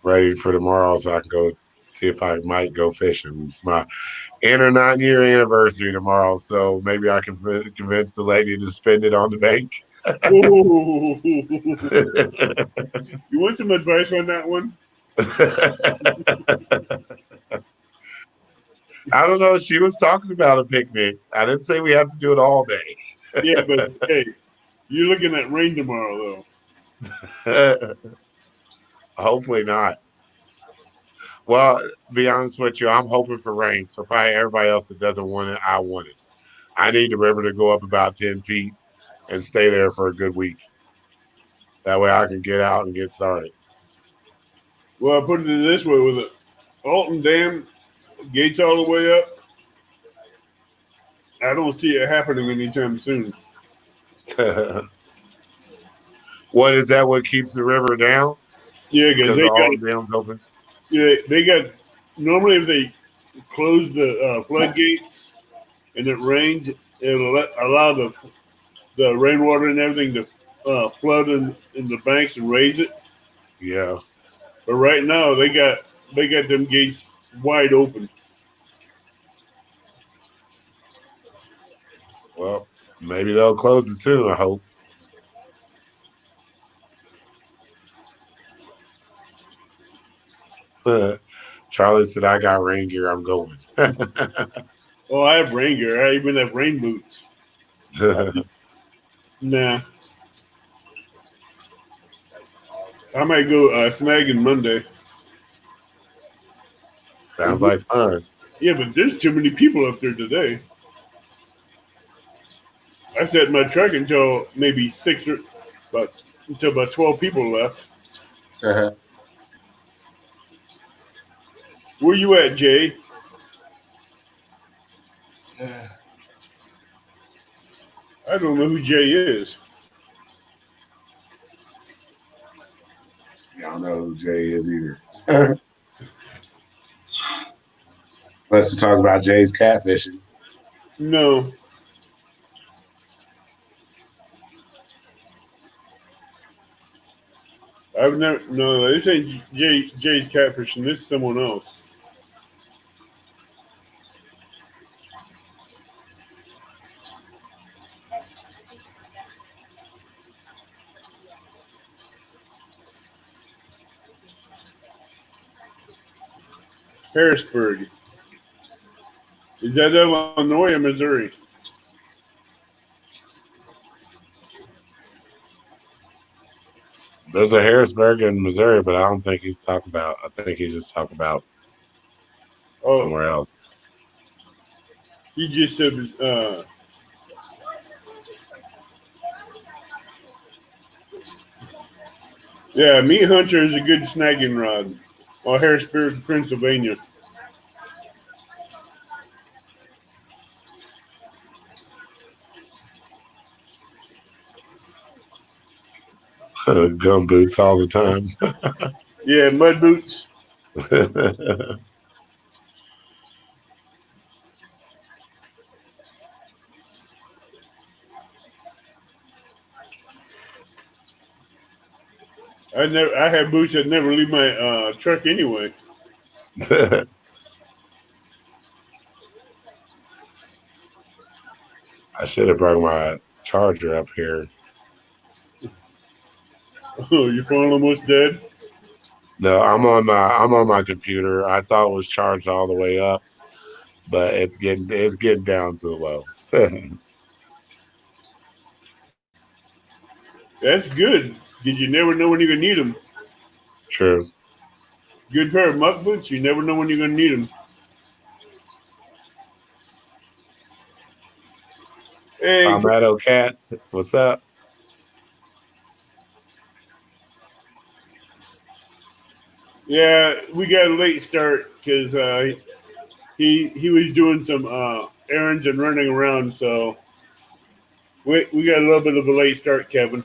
Ready for tomorrow so I can go see if I might go fishing. It's my 9-year anniversary tomorrow, so maybe I can convince the lady to spend it on the bank. Ooh. You want some advice on that one? I don't know. She was talking about a picnic. I didn't say we have to do it all day. Yeah, but hey, you're looking at rain tomorrow, though. Hopefully not. Well, to be honest with you, I'm hoping for rain. So probably everybody else that doesn't want it, I want it. I need the river to go up about 10 feet and stay there for a good week. That way I can get out and get started. Well, I put it this way: with the Alton Dam gates all the way up, I don't see it happening anytime soon. What is that? What keeps the river down? Yeah, because all the dams open. Yeah, they got. Normally, if they close the floodgates and it rains, it'll allow the rainwater and everything to flood in the banks and raise it. Yeah. But right now, they got them gates wide open. Well, maybe they'll close it soon, I hope. Charlie said, I got rain gear. I'm going. Oh, I have rain gear. I even have rain boots. Nah. I might go snagging Monday. Sounds like fun. Yeah, but there's too many people up there today. I set my truck until maybe until about 12 people left. Where you at, Jay? I don't know who Jay is. I don't know who Jay is either. Let's talk about Jay's catfishing. No. I've never. No, this ain't Jay's catfishing. This is someone else. Harrisburg. Is that Illinois or Missouri? There's a Harrisburg in Missouri, but I don't think he's talking about. I think he's just talking about somewhere else. He just said, yeah, Meat Hunter is a good snagging rod. Or Harrisburg, Pennsylvania. Gum boots all the time. Yeah, mud boots. I have boots that never leave my truck anyway. I should have brought my charger up here. Oh, your phone almost dead? No, I'm on my computer. I thought it was charged all the way up, but it's getting down to low. That's good. Did you never know when you're gonna need them? True. Good pair of muck boots. You never know when you're gonna need them. Hey, Palmetto Cats, what's up? yeah, we got a late start because he was doing some errands and running around, so we got a little bit of a late start, Kevin.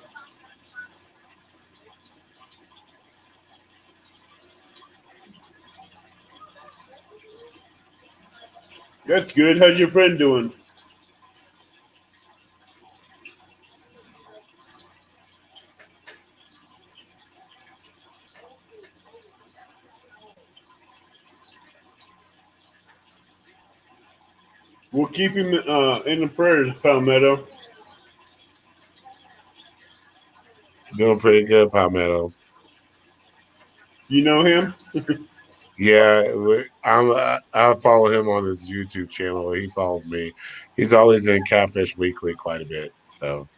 That's good. How's your friend doing? We'll keep him in the prayers, Palmetto. Doing pretty good, Palmetto. You know him? Yeah, I follow him on his YouTube channel. He follows me. He's always in Catfish Weekly quite a bit. So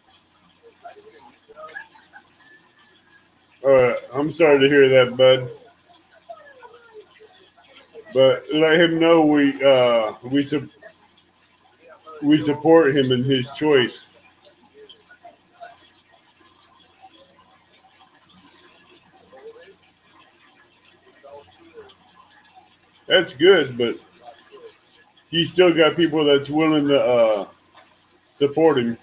I'm sorry to hear that, bud. But let him know we support him in his choice. That's good, but he's still got people that's willing to support him.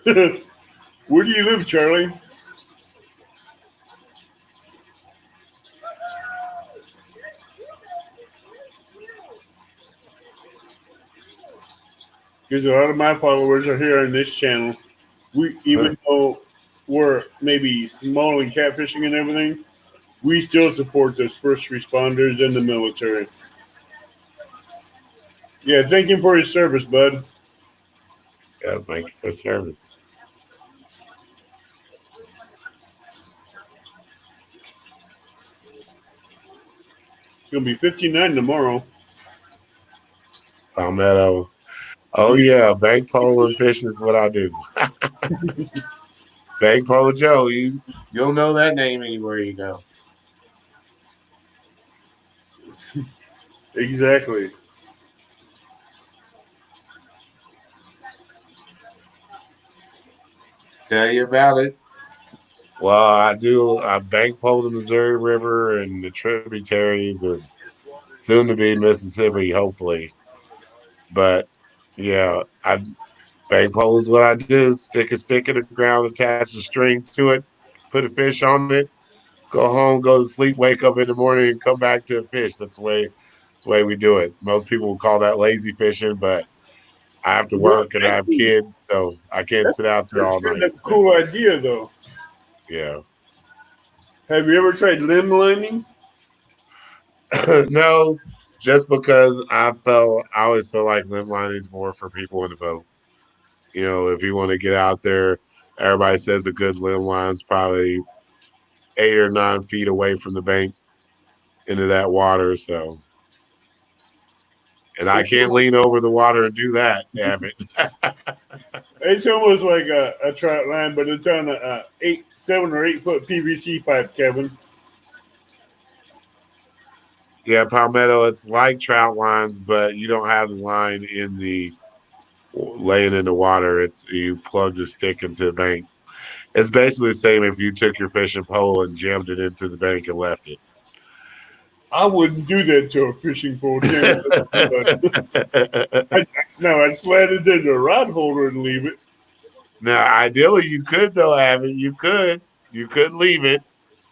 Where do you live, Charlie? Because a lot of my followers are here on this channel. Even though we're maybe small in catfishing and everything, we still support those first responders and the military. Yeah, thank him for his service, bud. yeah, thank you for service. It's gonna be 59 tomorrow. Palmetto. Oh yeah, bank pole and fishing is what I do. Bank pole Joe, you'll know that name anywhere you go. Exactly. Tell you about it. Well, I bank pole the Missouri River and the tributaries and soon to be Mississippi, hopefully. But yeah, I bank pole is what I do. Stick a stick in the ground, attach a string to it, put a fish on it, go home, go to sleep, wake up in the morning, and come back to a fish. That's the way we do it. Most people would call that lazy fishing, but I have to Well, work and I have kids, so I can't sit out there that's all kind night. of a cool idea, though. Yeah. Have you ever tried limb lining? No, just because I always feel like limb lining is more for people in the boat. If you want to get out there, everybody says a good limb line is probably 8 or 9 feet away from the bank into that water. So, and I can't lean over the water and do that. Damn it. It's almost like a trout line, but it's on a 7 or 8 foot PVC pipe, Kevin. Yeah, Palmetto, it's like trout lines, but you don't have the line in the laying in the water. It's you plug the stick into the bank. It's basically the same if you took your fishing pole and jammed it into the bank and left it. I wouldn't do that to a fishing pole. No, I'd slide it in the rod holder and leave it. Now, ideally, you could though have it. You could leave it.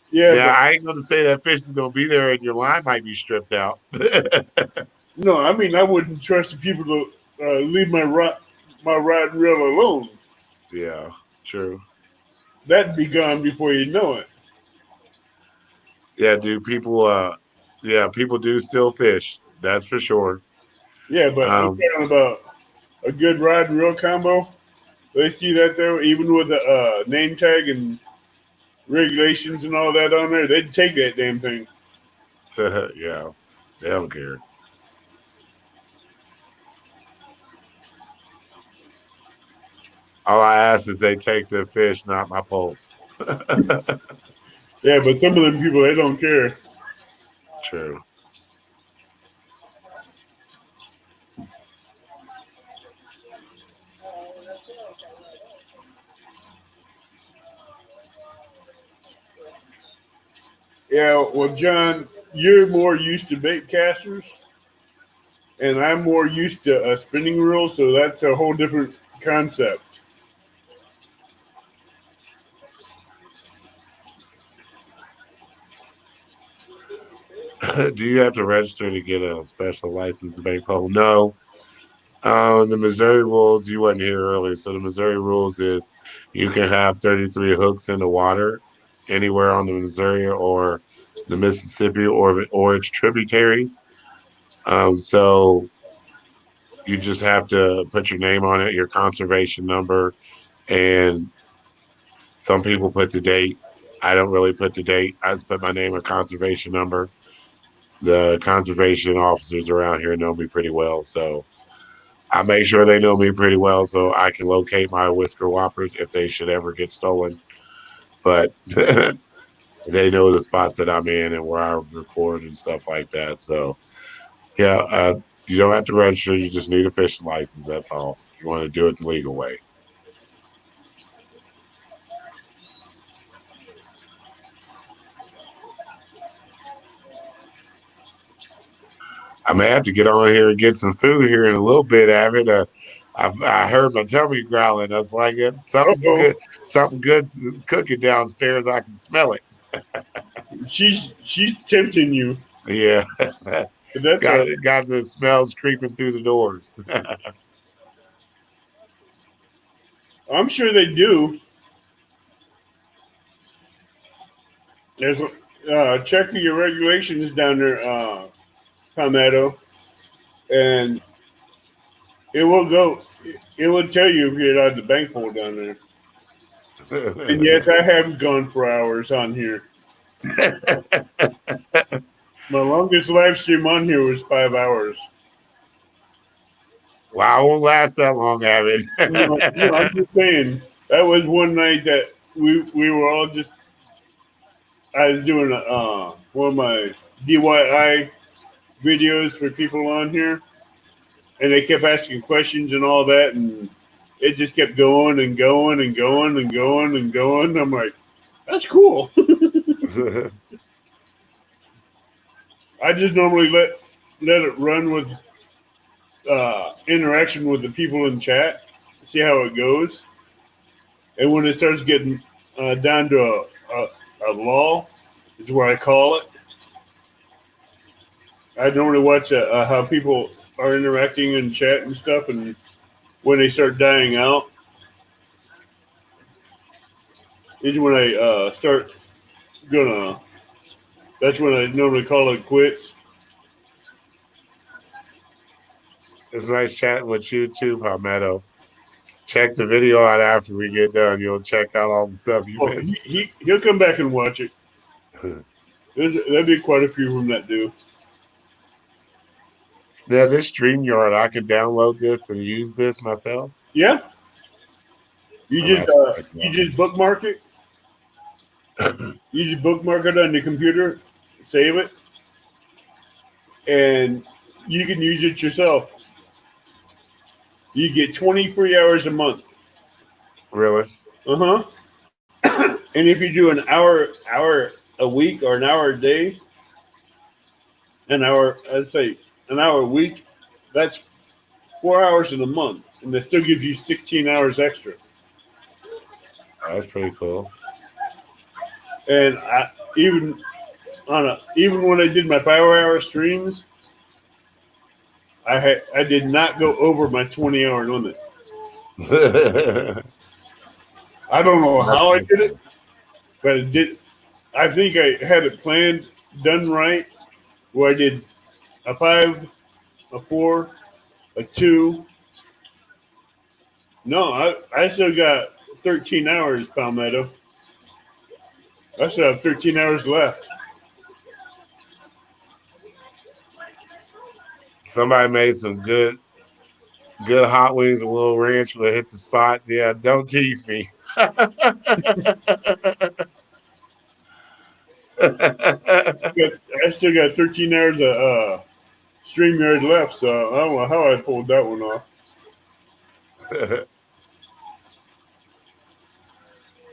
Yeah, Now, but I ain't gonna say that fish is gonna be there and your line might be stripped out. no, I mean I wouldn't trust the people to leave my rod and reel alone. Yeah, true. That'd be gone before you know it. Yeah, dude. People do still fish. That's for sure. Yeah, but I'm Um, talking about a good rod and reel combo. They see that though, even with the name tag and regulations and all that on there, they'd take that damn thing. so, yeah, they don't care. All I ask is they take the fish, not my pole. Yeah, but some of them people they don't care. True. Yeah, well, John, you're more used to bait casters, and I'm more used to spinning reels, so that's a whole different concept. Do you have to register to get a special license to bait pole? No. The Missouri rules, you wasn't here earlier. So the Missouri rules is you can have 33 hooks in the water anywhere on the Missouri or the Mississippi or its tributaries. So you just have to put your name on it, your conservation number, and some people put the date. I don't really put the date. I just put my name and conservation number. The conservation officers around here know me pretty well, so I make sure they know me pretty well so I can locate my whisker whoppers if they should ever get stolen. But they know the spots that I'm in and where I record and stuff like that. So yeah, you don't have to register. You just need a fishing license. That's all. If you want to do it the legal way. I may have to get on here and get some food here in a little bit, Avid. I heard my tummy growling. I was like, something's Uh-oh. good. Something good's cooking downstairs. I can smell it. She's tempting you. Yeah. That's got the smells creeping through the doors. I'm sure they do. There's check your regulations down there, Palmetto, and it will go. It will tell you if you're allowed the bank hole down there. And yes, I have gone for hours on here. My longest live stream on here was 5 hours. Wow, it won't last that long, Avid. I'm just saying that was one night that we were all just. I was doing one of my DIY videos for people on here, and they kept asking questions and all that, and it just kept going and going and going and going and going. I'm like, that's cool. I just normally let it run with interaction with the people in chat, see how it goes, and when it starts getting down to a lull, is where I call it. I normally watch how people are interacting in chat and stuff, and when they start dying out, is when I start gonna. That's when I normally call it quits. It's nice chatting with you too, Palmetto. Check the video out after we get done. You'll check out all the stuff you missed. He'll come back and watch it. There'll be quite a few from that do. Yeah, this StreamYard, I could download this and use this myself. Yeah. You just bookmark it. You just bookmark it on the computer, save it, and you can use it yourself. You get 20 free hours a month. Really? And if you do an hour a week or an hour a day, I'd say an hour a week, that's 4 hours in a month, and that still gives you 16 hours extra. Oh, that's pretty cool. And even when I did my 5 hour streams, I did not go over my 20-hour limit. I don't know how I did it, but it did. I think I had it planned, done right, where I did a 5, a 4, a 2. No, I still got 13 hours, Palmetto. I still have 13 hours left. Somebody made some good hot wings, a little ranch will hit the spot. Yeah, don't tease me. But I still got 13 hours of StreamYard left, so I don't know how I pulled that one off.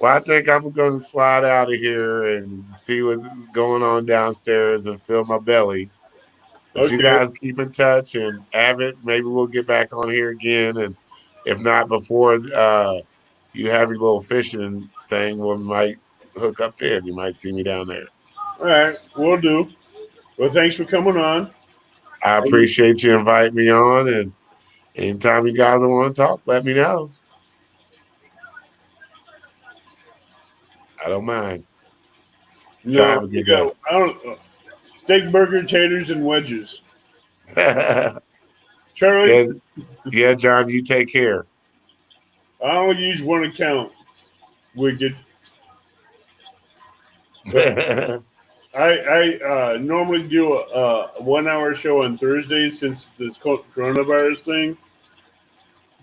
Well, I think I'm going to slide out of here and see what's going on downstairs and fill my belly. But you Okay. guys keep in touch and Avid, maybe we'll get back on here again. And if not before you have your little fishing thing, we might hook up there. You might see me down there. All right. We'll do. Well, thanks for coming on. I appreciate you inviting me on. And anytime you guys want to talk, let me know. I don't mind. So No, have a good day. I don't. Steak, burger, taters, and wedges. Charlie, yeah, yeah, John, you take care. I only use one account. Wicked. But I normally do a 1 hour show on Thursdays since this coronavirus thing,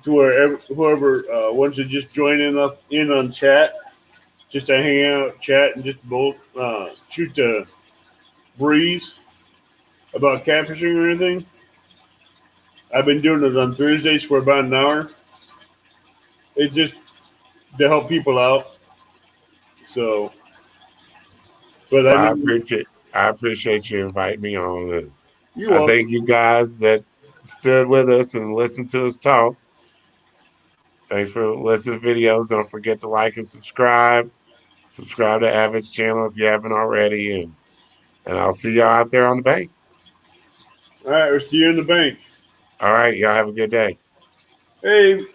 to where whoever wants to just join in on chat, just to hang out, chat, and just both shoot the breeze about catfishing or anything. I've been doing it on Thursdays for about an hour. It's just to help people out. So, but Well, I mean, I appreciate you inviting me on. And you I welcome. thank you guys that stood with us and listened to us talk. Thanks for listening to videos. Don't forget to like and subscribe. Subscribe to Avid's channel if you haven't already. And I'll see y'all out there on the bank. All right, we'll see you in the bank. All right. Y'all have a good day. Hey,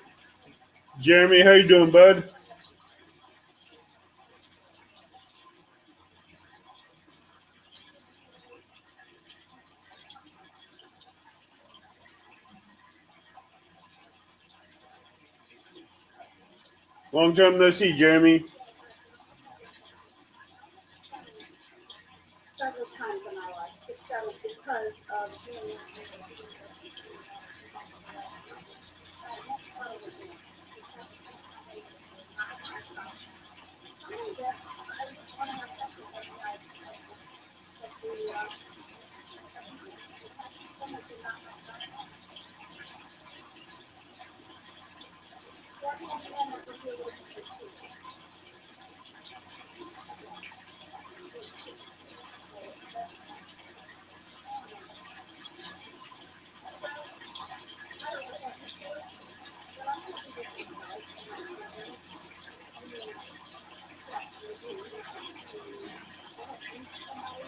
Jeremy, how you doing, bud? Long time no see, Jeremy. Several times in my life. It's settled because of being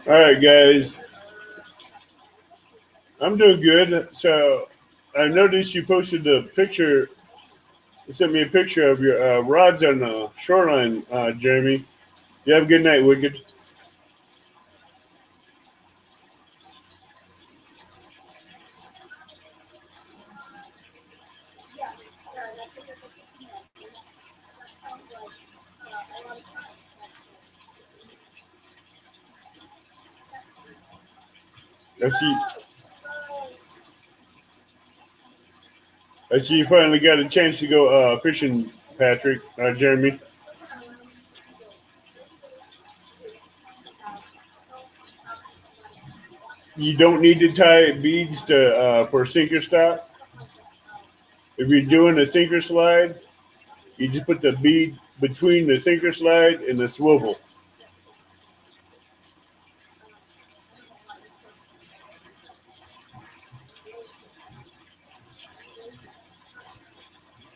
All right, guys. I'm doing good. So I noticed you posted a picture. You sent me a picture of your rods on the shoreline, Jeremy. You have a good night, Wicked. I see. I see you finally got a chance to go fishing, Patrick, Jeremy. You don't need to tie beads to for sinker stock. If you're doing a sinker slide, you just put the bead between the sinker slide and the swivel.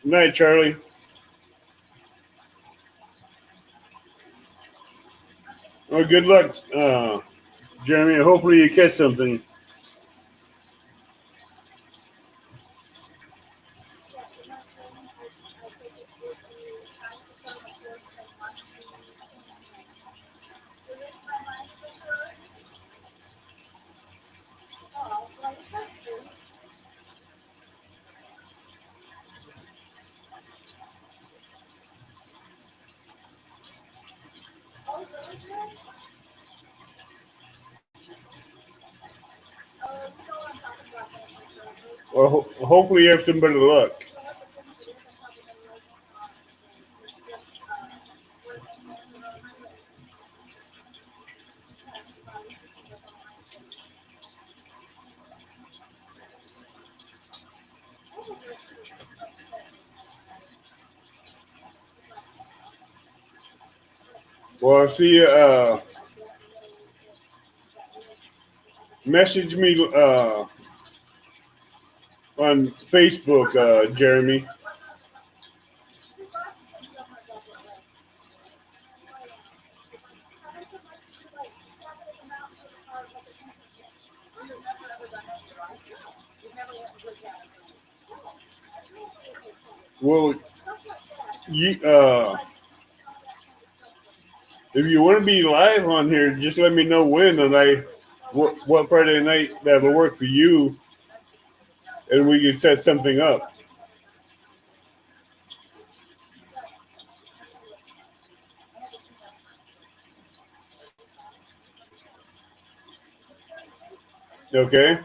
Good night, Charlie. Well, good luck, Jeremy. Hopefully you catch something. Well, hopefully you have some better luck. Well, I'll see you. Message me on Facebook, Jeremy. Well, you if you want to be live on here, just let me know when and what Friday night that will work for you, and we can set something up. Okay.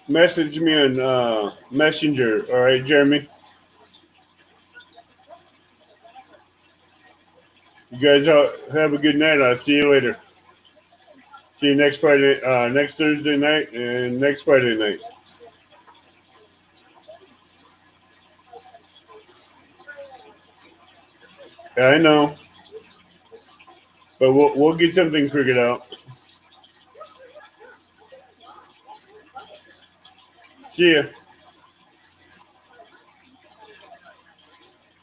Message me on Messenger. All right, Jeremy. You guys have a good night. I'll see you later. See you next Friday, next Thursday night, and next Friday night. Yeah, I know, but we'll get something figured out. See ya.